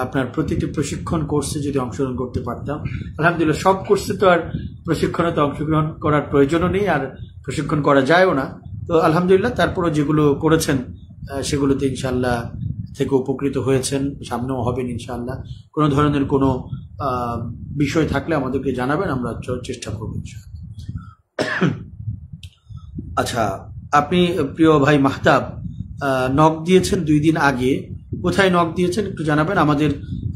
আপনার প্রতিটি প্রশিক্ষণ কোর্সে যদি অংশগ্রহণ করতে পারতাম। আলহামদুলিল্লাহ সব কোর্সে তো আর প্রশিক্ষণে তো অংশগ্রহণ করার প্রয়োজনও নেই, আর প্রশিক্ষণ করা যায়ও না। তো আলহামদুলিল্লাহ তারপরও যেগুলো করেছেন সেগুলোতে ইনশাআল্লাহ থেকে উপকৃত হয়েছেন, সামনেও হবেন ইনশাআল্লাহ। কোনো ধরনের কোনো বিষয় থাকলে আমাদেরকে জানাবেন, আমরা চেষ্টা করব ইনশাআল্লাহ। আচ্ছা, আপনি প্রিয় ভাই মাহতাব নক দিয়েছেন 2 দিন আগে, কোথায় নক দিয়েছেন একটু জানাবেন। আমাদের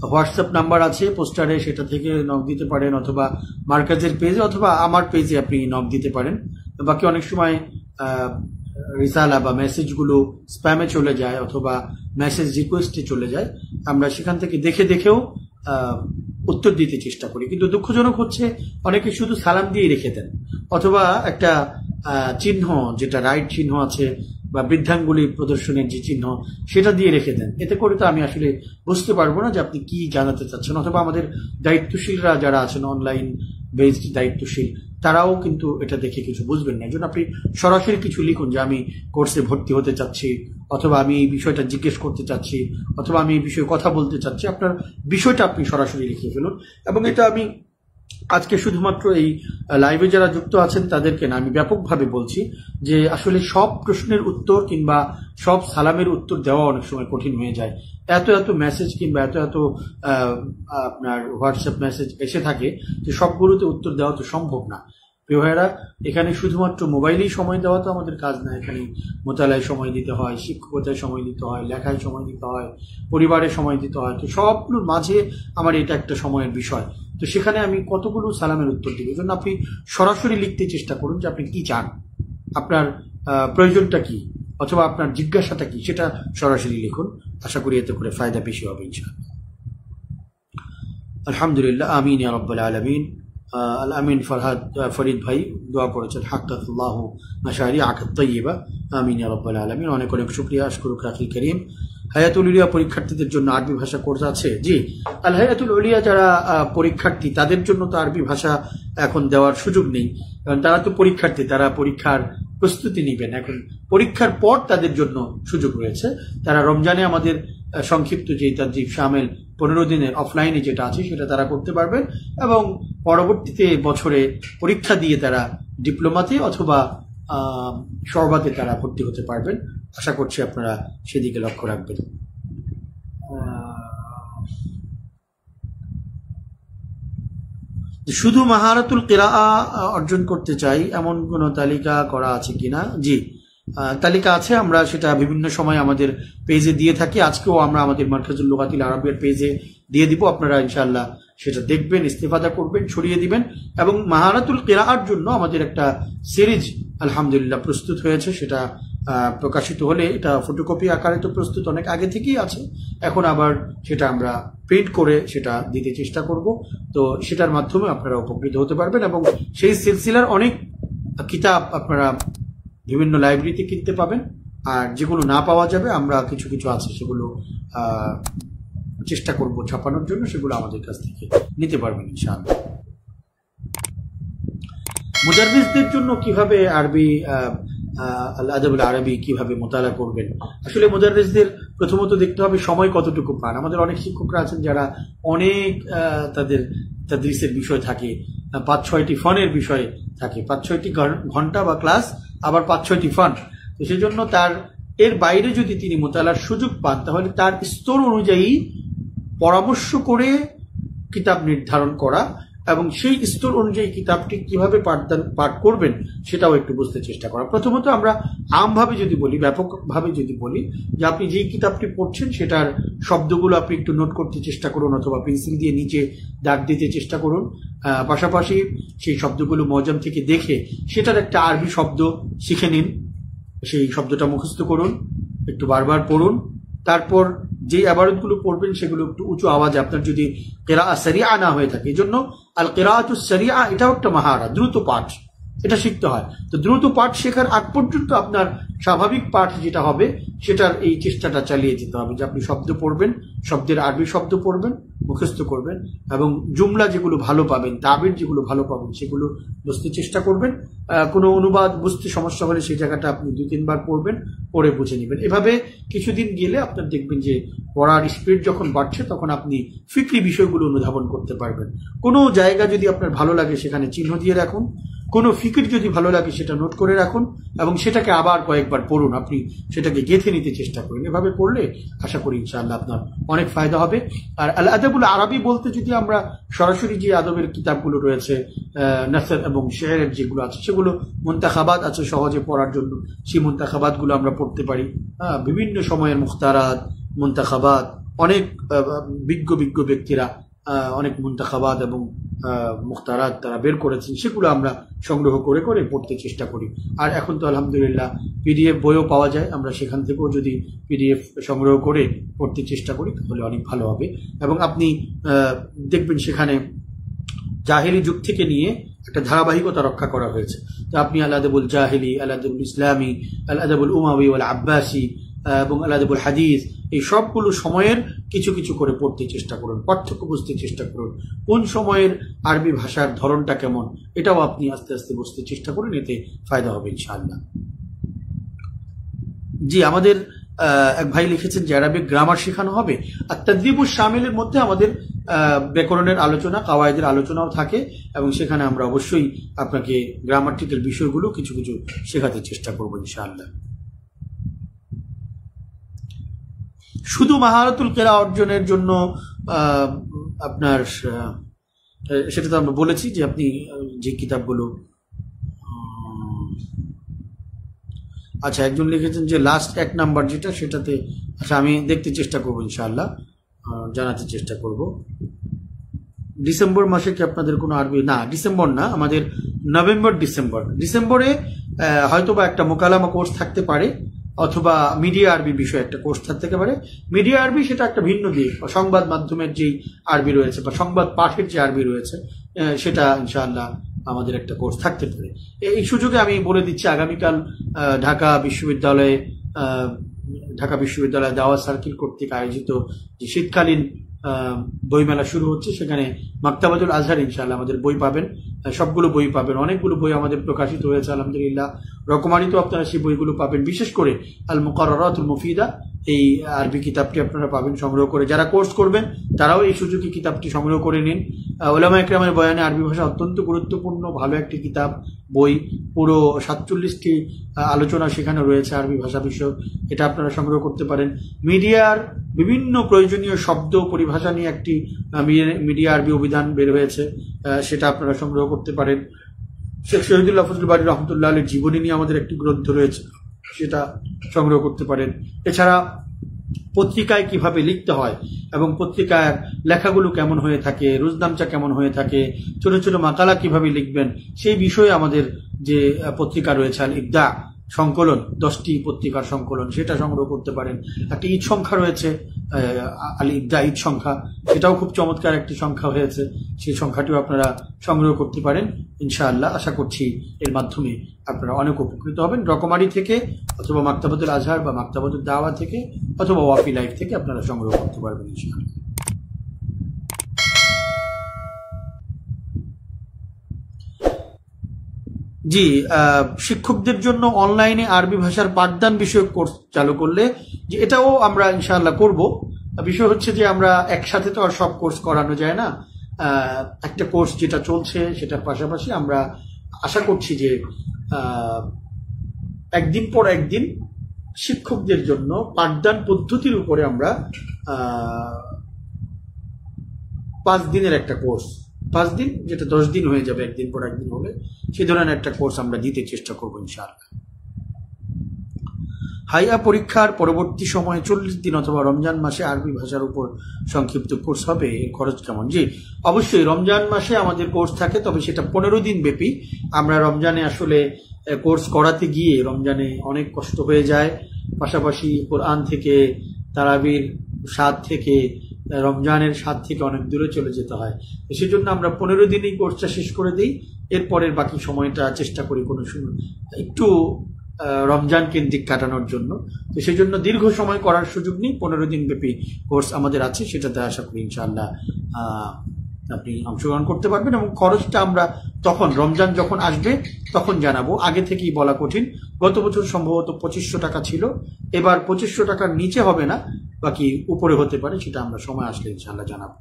হোয়াটসঅ্যাপ নাম্বার আছে পোস্টারে, সেটা থেকে নক দিতে পারেন, অথবা মার্কাজের পেজে অথবা আমার পেজে আপনি নক দিতে পারেন। বাকি অনেক সময় রিসালা বা মেসেজগুলো স্প্যামে চলে যায় অথবা মেসেজ রিকোয়েস্টে চলে যায়, আমরা সেখান থেকে দেখেও উত্তর দিতে চেষ্টা করি। কিন্তু দুঃখজনক হচ্ছে অনেকে শুধু সালাম দিয়ে রেখে দেন, অথবা একটা চিহ্ন যেটা রাইট চিহ্ন আছে বা বৃদ্ধাঙ্গুলি প্রদর্শনের যে চিহ্ন সেটা দিয়ে রেখে দেন। এতে করে তো আমি আসলে বুঝতে পারবো না যে আপনি কি জানাতে চাচ্ছেন। অথবা আমাদের দায়িত্বশীলরা যারা আছেন, অনলাইন বেসড দায়িত্বশীল, তারাও কিন্তু এটা দেখে কিছু বুঝবেন না। এই জন্য আপনি সরাসরি কিছু লিখুন যে আমি কোর্সে ভর্তি হতে চাচ্ছি, অথবা আমি এই বিষয়টা জিজ্ঞেস করতে চাচ্ছি, অথবা আমি এই বিষয়ে কথা বলতে চাচ্ছি। আপনার বিষয়টা আপনি সরাসরি লিখে ফেলুন। এবং এটা আমি আজকে শুধুমাত্র এই লাইভে যারা যুক্ত আছেন তাদেরকে না, আমি ব্যাপকভাবে বলছি যে আসলে সব প্রশ্নের উত্তর কিংবা সব সালামের উত্তর দেওয়া অনেক সময় কঠিন হয়ে যায়। এত মেসেজ কিংবা এত আপনার হোয়াটসঅ্যাপ মেসেজ এসে থাকে যে সবগুলোতে উত্তর দেওয়া তো সম্ভব না। প্রিয় ভাইয়েরা, এখানে শুধুমাত্র মোবাইলেই সময় দেওয়া তো আমাদের কাজ না। এখানে মোতালায় সময় দিতে হয়, শিক্ষকতায় সময় দিতে হয়, লেখায় সময় দিতে হয়, পরিবারে সময় দিতে হয়। তো সবগুলোর মাঝে আমার এটা একটা সময়ের বিষয়। তো সেখানে আমি কতগুলো সালামের উত্তর দিব। এই জন্য আপনি সরাসরি লিখতে চেষ্টা করুন যে আপনি কি চান, আপনার প্রয়োজনটা কি, অথবা আপনার জিজ্ঞাসাটা কি, সেটা সরাসরি লিখুন। আশা করি এতে করে ফায়দা বেশি হবে ইনশাআল্লাহ। আলহামদুলিল্লাহ, আমিন ইয়া রাব্বাল আলামিন। আল আমিন ফরিদ ভাই দোয়া করেছেন, হাক্কাতুল্লাহ মাশারি আকাত তাইয়্যিবা, আমিন ইয়া রাব্বাল আলামিন। অনেক শুকরিয়া। আশকুরুক আখিল করিম। হায়াতুল উলিয়া পরীক্ষার্থীদের জন্য আরবি ভাষা কোর্স আছে। জি, আল হায়াতুল উলিয়া যারা পরীক্ষার্থী তাদের জন্য তো আরবি ভাষা এখন দেওয়ার সুযোগ নেই, কারণ তারা তো পরীক্ষার্থী, তারা পরীক্ষার প্রস্তুতি নেবেন। এখন পরীক্ষার পর তাদের জন্য সুযোগ রয়েছে। তারা রমজানে আমাদের সংক্ষিপ্ত যে তাদরিব শামিল 15 দিনের অফলাইনে যেটা আছে সেটা তারা করতে পারবেন, এবং পরবর্তীতে বছরে পরীক্ষা দিয়ে তারা ডিপ্লোমাতে অথবা শরবাতে তারা ভর্তি হতে পারবেন। আশা করছি আপনারা সেদিকে লক্ষ্য রাখবেন। শুধু মাহারাতুল কিরাআ অর্জন করতে চাই এমন কোনো তালিকা করা আছে কিনা? জি, তালিকা আছে। আমরা সেটা বিভিন্ন সময় আমাদের পেজে দিয়ে থাকি। আজকেও আমরা আমাদের মারকাজুল লুগাতিল আরাবিয়ার পেজে দিয়ে দিব। আপনারা ইনশাআল্লাহ সেটা দেখবেন, ইস্তেফাদা করবেন, ছড়িয়ে দিবেন। এবং মাহারাতুল কিরাআর জন্য আমাদের একটা সিরিজ আলহামদুলিল্লাহ প্রস্তুত হয়েছে। সেটা প্রকাশিত হলে, এটা ফটোকপি আকারে তো প্রস্তুত অনেক আগে থেকেই আছে, এখন আবার সেটা আমরা প্রিন্ট করে সেটা দিতে চেষ্টা করব। তো সেটার মাধ্যমে আপনারা উপকৃত হতে পারবেন, এবং সেই সিলসিলার অনেক কিতাব আপনারা বিভিন্ন লাইব্রেরিতে কিনতে পাবেন। আর যেগুলো না পাওয়া যাবে, আমরা কিছু কিছু আছে সেগুলো চেষ্টা করব ছাপানোর জন্য, সেগুলো আমাদের কাছ থেকে নিতে পারবেন ইনশাআল্লাহ। মুদাররিসদের জন্য কিভাবে আরবি আল আদাবুল আরবি কিভাবে মোতালা করবেন? আসলে মুদাররিসদের প্রথমত দেখতে হবে সময় কতটুকু পান। আমাদের অনেক শিক্ষকরা আছেন যারা অনেক তাদের তাদরিসের বিষয় থাকে, 5-6টি ফনের বিষয় থাকে, 5-6টি ঘন্টা বা ক্লাস, আবার 5-6টি ফন। তো সেই জন্য তার এর বাইরে যদি তিনি মোতালার সুযোগ পান, তাহলে তার স্তর অনুযায়ী পরামর্শ করে কিতাব নির্ধারণ করা, এবং সেই স্তর অনুযায়ী কিতাবটি কিভাবে পাঠ করবেন সেটাও একটু বুঝতে চেষ্টা করা। প্রথমত আমরা আমভাবে যদি বলি, ব্যাপকভাবে যদি বলি, যে আপনি যেই কিতাবটি পড়ছেন সেটার শব্দগুলো আপনি একটু নোট করতে চেষ্টা করুন, অথবা পেন্সিল দিয়ে নিচে দাগ দিতে চেষ্টা করুন। পাশাপাশি সেই শব্দগুলো মজম থেকে দেখে সেটার একটা আরবি শব্দ শিখে নিন, সেই শব্দটা মুখস্থ করুন, একটু বারবার পড়ুন। তারপর যে আবারতগুলো পড়বেন সেগুলো একটু উঁচু আওয়াজে, আপনার যদি কিরাআত সারিআ না হয়ে থাকে। এই জন্য আল কিরাআতুস সারিআ এটাও একটা মাহারা, দ্রুত পাঠ, এটা শিখতে হয়। তো দ্রুত পাঠ শেখার আগ পর্যন্ত আপনার স্বাভাবিক পাঠ যেটা হবে সেটার এই চেষ্টাটা চালিয়ে যেতে হবে, যে আপনি শব্দ পড়বেন, শব্দের আরবি শব্দ পড়বেন, মুখস্থ করবেন, এবং জুমলা যেগুলো ভালো পাবেন, তাবির যেগুলো ভালো পাবেন সেগুলো বুঝতে চেষ্টা করবেন। কোনো অনুবাদ বুঝতে সমস্যা হলে সেই জায়গাটা আপনি 2-3 বার পড়বেন, পড়ে বুঝে নেবেন। এভাবে কিছুদিন গেলে আপনার দেখবেন যে পড়ার স্পিড যখন বাড়ছে তখন আপনি ফিকরি বিষয়গুলো অনুধাবন করতে পারবেন। কোনো জায়গা যদি আপনার ভালো লাগে সেখানে চিহ্ন দিয়ে রাখুন, কোনো ফিকির যদি ভালো লাগে সেটা নোট করে রাখুন, এবং সেটাকে আবার কয়েকবার পড়ুন, আপনি সেটাকে গেঁথে নিতে চেষ্টা করুন। এভাবে পড়লে আশা করি ইনশাআল্লাহ আপনার অনেক ফায়দা হবে। আর আল আদাবুল আরবি বলতে যদি আমরা সরাসরি যে আদবের কিতাবগুলো রয়েছে, নাসর এবং শেরের যেগুলো আছে, সেগুলো মুনতাখাবাত আছে সহজে পড়ার জন্য, সেই মুনতাখাবাতগুলো আমরা পড়তে পারি। বিভিন্ন সময়ের মুখতারাত, মুনতাখাবাত, অনেক বিজ্ঞ ব্যক্তিরা অনেক মুনতাখাবাত এবং মুখতারাত তারা বের করেছেন, সেগুলো আমরা সংগ্রহ করে করে পড়তে চেষ্টা করি। আর এখন তো আলহামদুলিল্লাহ পিডিএফ বইও পাওয়া যায়, আমরা সেখান থেকেও যদি পিডিএফ সংগ্রহ করে পড়তে চেষ্টা করি তাহলে অনেক ভালো হবে। এবং আপনি দেখবেন সেখানে জাহেলি যুগ থেকে নিয়ে একটা ধারাবাহিকতা রক্ষা করা হয়েছে। তো আপনি আল আদাবুল জাহেলি, আল আদাবুল ইসলামী, আল আদাবুল উমাবি, আল আব্বাসি এবং আল আদাবুল হাদিস, এই সবগুলো সময়ের কিছু কিছু করে পড়তে চেষ্টা করুন, পার্থক্য বুঝতে চেষ্টা করুন, কোন সময়ের আরবি ভাষার ধরনটা কেমন, এটাও আপনি আস্তে আস্তে বুঝতে চেষ্টা করুন, এতে ফায়দা হবে ইনশাআল্লাহ। জি, আমাদের এক ভাই লিখেছেন যে আরবিক গ্রামার শেখানো হবে। আর তাদরিবুশ শামিলের মধ্যে আমাদের ব্যাকরণের আলোচনা, কাওয়ায়েদের আলোচনাও থাকে, এবং সেখানে আমরা অবশ্যই আপনাকে গ্রামাটিক্যাল বিষয়গুলো কিছু কিছু শেখাতে চেষ্টা করবো ইনশাআল্লাহ। শুধু মাহারাতুল কিরাআ অর্জনের জন্য আপনার সেটা তো আমরা বলেছি যে আপনি যে কিতাবগুলো, আচ্ছা একজন লিখেছেন যে লাস্ট 1 নাম্বার যেটা, সেটাতে আচ্ছা আমি দেখতে চেষ্টা করবো ইনশাআল্লাহ, জানাতে চেষ্টা করব। ডিসেম্বর মাসে কি আপনাদের কোনো আরবি? না, ডিসেম্বর না, আমাদের নভেম্বর ডিসেম্বরে হয়তোবা একটা মোকালামা কোর্স থাকতে পারে, অথবা মিডিয়া আরবি বিষয়ে একটা কোর্স থাকতে পারে। মিডিয়া আরবি সেটা একটা ভিন্ন দিক, সংবাদ মাধ্যমের যেই আরবি রয়েছে বা সংবাদ পাঠের যে আরবি রয়েছে, সেটা ইনশাআল্লাহ আমাদের একটা কোর্স থাকতে পারে। এই সুযোগে আমি বলে দিচ্ছি, আগামীকাল ঢাকা বিশ্ববিদ্যালয়ে দাওয়াত সার্কিল কর্তৃক আয়োজিত যে শীতকালীন বইমেলা শুরু হচ্ছে, সেখানে মাকতাবাতুল আজহার ইনশাআল্লাহ আমাদের বই পাবেন, সবগুলো বই পাবেন। অনেকগুলো বই আমাদের প্রকাশিত হয়েছে আলহামদুলিল্লাহ, রকমারিতেও আপনারা সেই বইগুলো পাবেন। বিশেষ করে আল মুকাররাতুল মুফিদা, এই আরবি কিতাবটি আপনারা পাবেন সংগ্রহ করে। যারা কোর্স করবেন তারাও এই সুযোগে কিতাবটি সংগ্রহ করে নিন। উলামা ইকরামের বয়ানে আরবি ভাষা অত্যন্ত গুরুত্বপূর্ণ ভালো একটি কিতাব, বই, পুরো 47টি আলোচনা সেখানে রয়েছে আরবি ভাষা বিষয়ক, এটা আপনারা সংগ্রহ করতে পারেন। মিডিয়ার বিভিন্ন প্রয়োজনীয় শব্দ পরিভাষা নিয়ে একটি মিডিয়া আরবি অভিধান বের হয়েছে, সেটা আপনারা সংগ্রহ করতে পারেন। শেখ শহীদুল্লাহ ফজলুল বারী রহমতুল্লাহ আলাইহির জীবনী নিয়ে আমাদের একটি গ্রন্থ রয়েছে, সেটা সংগ্রহ করতে পারেন। এছাড়া পত্রিকায় কিভাবে লিখতে হয় এবং পত্রিকার লেখাগুলো কেমন হয়ে থাকে, রোজনামচা কেমন হয়ে থাকে, ছোট ছোট মাকালা কিভাবে লিখবেন, সেই বিষয়ে আমাদের যে পত্রিকা রয়েছে আল ইবদা সংকলন, 10টি পত্রিকার সংকলন, সেটা সংগ্রহ করতে পারেন। একটি ঈদ সংখ্যা রয়েছে আল ইবদা ঈদ সংখ্যা, সেটাও খুব চমৎকার একটি সংখ্যা হয়েছে, সেই সংখ্যাটিও আপনারা সংগ্রহ করতে পারেন ইনশাআল্লাহ। আশা করছি এর মাধ্যমে আপনারা অনেক উপকৃত হবেন। রকমারি থেকে অথবা মাকতাবাতুল আজহার বা মাকতাবাতুল দাওয়া থেকে অথবা ওয়াফি লাইফ থেকে আপনারা সংগ্রহ করতে পারবেন ইনশাআল্লাহ। জি, শিক্ষকদের জন্য অনলাইনে আরবি ভাষার পাঠদান বিষয়ক কোর্স চালু করলে, যে এটাও আমরা ইনশাআল্লাহ করব। বিষয় হচ্ছে যে আমরা একসাথে তো আর সব কোর্স করানো যায় না, একটা কোর্স যেটা চলছে সেটার পাশাপাশি আমরা আশা করছি যে একদিন পর একদিন শিক্ষকদের জন্য পাঠদান পদ্ধতির উপরে আমরা 5 দিনের একটা কোর্স, 5 দিন যেটা 10 দিন হয়ে যাবে একদিন পর একদিন হলে, সেই ধরনের একটা কোর্স আমরা দিতে চেষ্টা করবো ইনশাআল্লাহ। হাইয়া পরীক্ষার পরবর্তী সময়ে 40 দিন অথবা রমজান মাসে আরবি ভাষার উপর সংক্ষিপ্ত কোর্স হবে, এর খরচ কেমন? জি, অবশ্যই রমজান মাসে আমাদের কোর্স থাকে, তবে সেটা 15 দিন ব্যাপী। আমরা রমজানে আসলে কোর্স করাতে গিয়ে রমজানে অনেক কষ্ট হয়ে যায়, পাশাপাশি কোরআন থেকে, তারাবির স্বাদ থেকে, রমজানের স্বাদ থেকে অনেক দূরে চলে যেতে হয়। সেজন্য আমরা 15 দিনই কোর্সটা শেষ করে দিই, এরপরের বাকি সময়টা চেষ্টা করি কোনো একটু রমজান কেন্দ্রিক কাটানোর জন্য। তো সেই জন্য দীর্ঘ সময় করার সুযোগ নেই, 15 দিন ব্যাপী কোর্স আমাদের আছে, সেটাতে আশা করি ইনশাআল্লাহ আপনি অংশগ্রহণ করতে পারবেন। এবং খরচটা আমরা তখন রমজান যখন আসবে তখন জানাবো, আগে থেকেই বলা কঠিন। গত বছর সম্ভবত 2500 টাকা ছিল, এবার 2500 টাকার নিচে হবে না, বাকি উপরে হতে পারে, সেটা আমরা সময় আসলে ইনশাআল্লাহ জানাবো।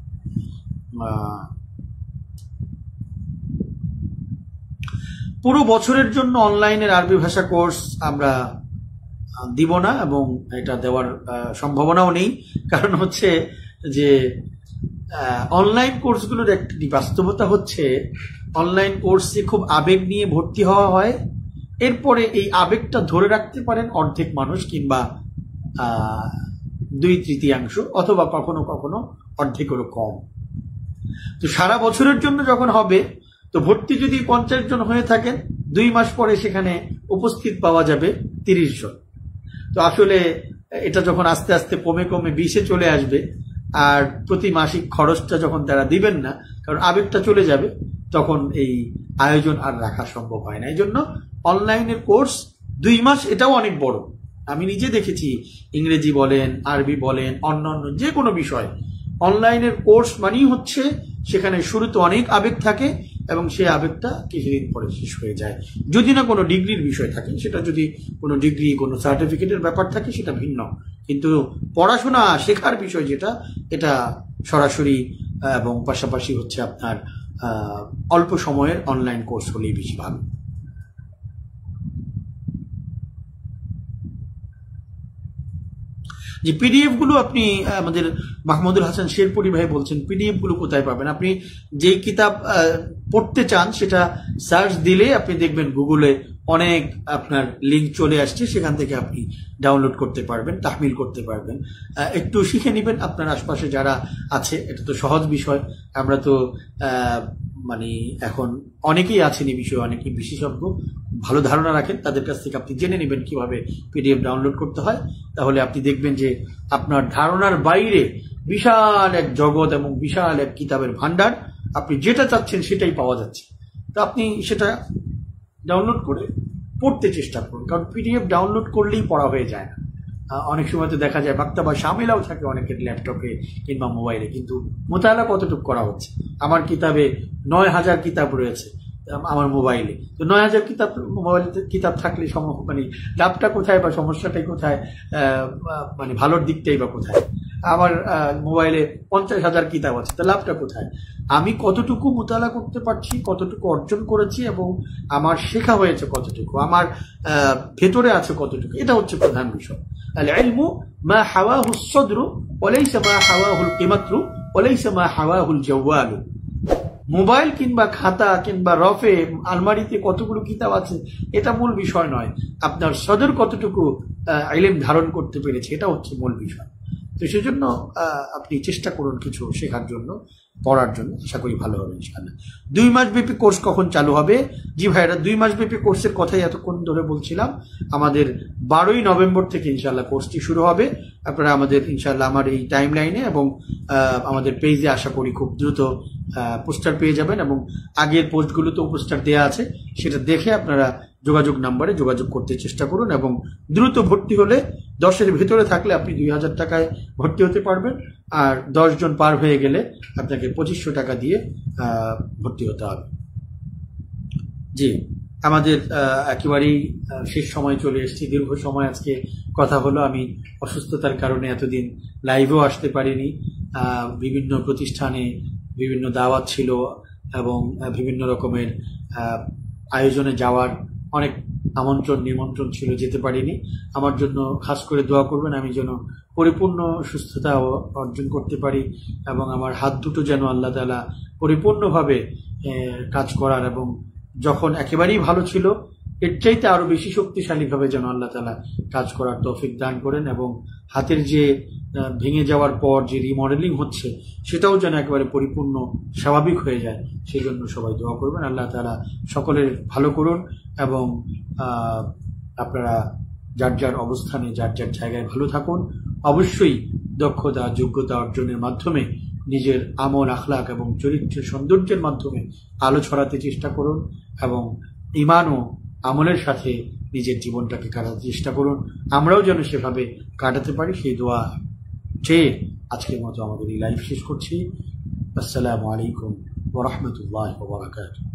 পুরো বছরের জন্য অনলাইনের আরবি ভাষা কোর্স আমরা দিব না, এবং এটা দেওয়ার সম্ভাবনাও নেই। কারণ হচ্ছে যে অনলাইন কোর্সগুলোর একটি বাস্তবতা হচ্ছে, অনলাইন কোর্সে খুব আবেগ নিয়ে ভর্তি হওয়া হয়, এরপরে এই আবেগটা ধরে রাখতে পারেন অর্ধেক মানুষ কিংবা 2/3 অথবা কখনো কখনো অর্ধেকেরও কম। তো সারা বছরের জন্য যখন হবে, তো ভর্তি যদি 50 জন হয়ে থাকেন, 2 মাস পরে সেখানে উপস্থিত পাওয়া যাবে 30 জন। তো আসলে এটা যখন আস্তে আস্তে কমে কমে 20-এ চলে আসবে, আর প্রতি মাসিক খরচটা যখন তারা দিবেন না, কারণ আবেগটা চলে যাবে, তখন এই আয়োজন আর রাখা সম্ভব হয় না। এই জন্য অনলাইনের কোর্স 2 মাস, এটাও অনেক বড়। আমি নিজে দেখেছি, ইংরেজি বলেন, আরবি বলেন, অন্যান্য যে কোনো বিষয়, অনলাইনের কোর্স মানেই হচ্ছে সেখানে শুরুতে অনেক আবেগ থাকে এবং সেই আবেগটা কিছুদিন পরে শেষ হয়ে যায়। যদি না কোনো ডিগ্রির বিষয় থাকে, সেটা যদি কোনো ডিগ্রি, কোনো সার্টিফিকেটের ব্যাপার থাকে, সেটা ভিন্ন। কিন্তু পড়াশোনা শেখার বিষয় যেটা, এটা সরাসরি এবং পাশাপাশি হচ্ছে আপনার অল্প সময়ের অনলাইন কোর্স হলেই বেশি ভালো। যে পিডিএফ গুলো আপনি, আমাদের মাহমুদুল হাসান শেরপুরি ভাই বলছেন পিডিএফ গুলো কোথায় পাবেন? আপনি যেই কিতাব পড়তে চান সেটা সার্চ দিলে আপনি দেখবেন গুগলে অনেক আপনার লিঙ্ক চলে আসছে, সেখান থেকে আপনি ডাউনলোড করতে পারবেন, তাহমিল করতে পারবেন। একটু শিখে নেবেন আপনার আশপাশে যারা আছে, এটা তো সহজ বিষয়। আমরা তো মানে এখন অনেকেই আছেন এই বিষয়ে, অনেকেই বিশেষজ্ঞ, ভালো ধারণা রাখেন, তাদের কাছ থেকে আপনি জেনে নেবেন কিভাবে পিডিএফ ডাউনলোড করতে হয়। তাহলে আপনি দেখবেন যে আপনার ধারণার বাইরে বিশাল এক জগৎ এবং বিশাল এক কিতাবের ভান্ডার, আপনি যেটা চাচ্ছেন সেটাই পাওয়া যাচ্ছে। তো আপনি সেটা ডাউনলোড করে পড়তে চেষ্টা করুন, কারণ পিডিএফ ডাউনলোড করলেই পড়া হয়ে যায় না। অনেক সময় তো দেখা যায় মাকতাবা শামিলাও থাকে অনেকের ল্যাপটপে কিংবা মোবাইলে, কিন্তু মোতালা কতটুকু করা হচ্ছে। আমার কিতাবে 9,000 কিতাব রয়েছে আমার মোবাইলে, তো 9,000 কিতাব মোবাইল কিতাব থাকলে মানে লাভটা কোথায় বা সমস্যাটাই কোথায়, মানে ভালোর দিকটাই বা কোথায়। আমার মোবাইলে 50,000 কিতাব আছে, তো লাভটা কোথায়? আমি কতটুকু মোতালা করতে পারছি, কতটুকু অর্জন করেছি এবং আমার শেখা হয়েছে কতটুকু, আমার ভেতরে আছে কতটুকু, এটা হচ্ছে প্রধান বিষয়। আল ইলমু মা হাওয়াহু সদরু ওয়া লাইসা মা হাওয়াহুল কিমাতরু ওয়া লাইসা মা হাওয়াহুল জাওয়ালু। মোবাইল কিংবা খাতা কিংবা রফে আলমারিতে কতগুলো কিতাব আছে এটা মূল বিষয় নয়, আপনার সদর কতটুকু ইলম ধারণ করতে পেরেছে এটা হচ্ছে মূল বিষয়। তো সেজন্য আপনি চেষ্টা করুন কিছু শেখার জন্য, পড়ার জন্য, আশা করি ভালো হবে ইনশাআল্লাহ। 2 মাস ব্যাপী কোর্স কখন চালু হবে? জি ভাইরা, 2 মাস ব্যাপী কোর্সের কথাই এতক্ষণ ধরে বলছিলাম। আমাদের 12ই নভেম্বর থেকে ইনশাআল্লাহ কোর্সটি শুরু হবে। আপনারা আমাদের ইনশাআল্লাহ আমার এই টাইম লাইনে এবং আমাদের পেজে আশা করি খুব দ্রুত পোস্টার পেয়ে যাবেন, এবং আগের পোস্টগুলোতেও পোস্টার দেওয়া আছে, সেটা দেখে আপনারা যোগাযোগ নাম্বারে যোগাযোগ করতে চেষ্টা করুন। এবং দ্রুত ভর্তি হলে 10-এর ভিতরে থাকলে আপনি 2,000 টাকায় ভর্তি হতে পারবেন, আর 10 জন পার হয়ে গেলে আপনাকে 2500 টাকা দিয়ে ভর্তি হতে হবে। জি, আমাদের একেবারেই শেষ সময় চলে এসেছি। দীর্ঘ সময় আজকে কথা হলো। আমি অসুস্থতার কারণে এতদিন লাইভেও আসতে পারিনি। বিভিন্ন প্রতিষ্ঠানে বিভিন্ন দাওয়াত ছিল এবং বিভিন্ন রকমের আয়োজনে যাওয়ার অনেক আমন্ত্রণ নিমন্ত্রণ ছিল, যেতে পারিনি। আমার জন্য খাস করে দোয়া করবেন, আমি যেন পরিপূর্ণ সুস্থতা অর্জন করতে পারি এবং আমার হাত দুটো যেন আল্লাহ তাআলা পরিপূর্ণভাবে কাজ করার, এবং যখন একেবারেই ভালো ছিল এর চাইতে আরো বেশি শক্তিশালীভাবে যেন আল্লাহ তাআলা কাজ করার তৌফিক দান করেন, এবং হাতের যে ভেঙে যাওয়ার পর যে রিমডেলিং হচ্ছে সেটাও যেন একেবারে পরিপূর্ণ স্বাভাবিক হয়ে যায়। সেই জন্য সবাই দোয়া করবেন। আল্লাহ তাআলা সকলের ভালো করুন, এবং আপনারা যার যার অবস্থানে যার যার জায়গায় ভালো থাকুন। অবশ্যই দক্ষতা যোগ্যতা অর্জনের মাধ্যমে নিজের আমল আখলাক এবং চরিত্রের সৌন্দর্যের মাধ্যমে আলো ছড়াতে চেষ্টা করুন, এবং ঈমান ও আমলের সাথে নিজের জীবনটাকে কাটাতে চেষ্টা করুন। আমরাও যেন সেভাবে কাটাতে পারি, সেই দোয়া চেয়ে আজকের মতো আমাদের এই লাইভ শেষ করছি। আসসালামু আলাইকুম ওয়া রাহমাতুল্লাহি ওয়া বারাকাতুহু।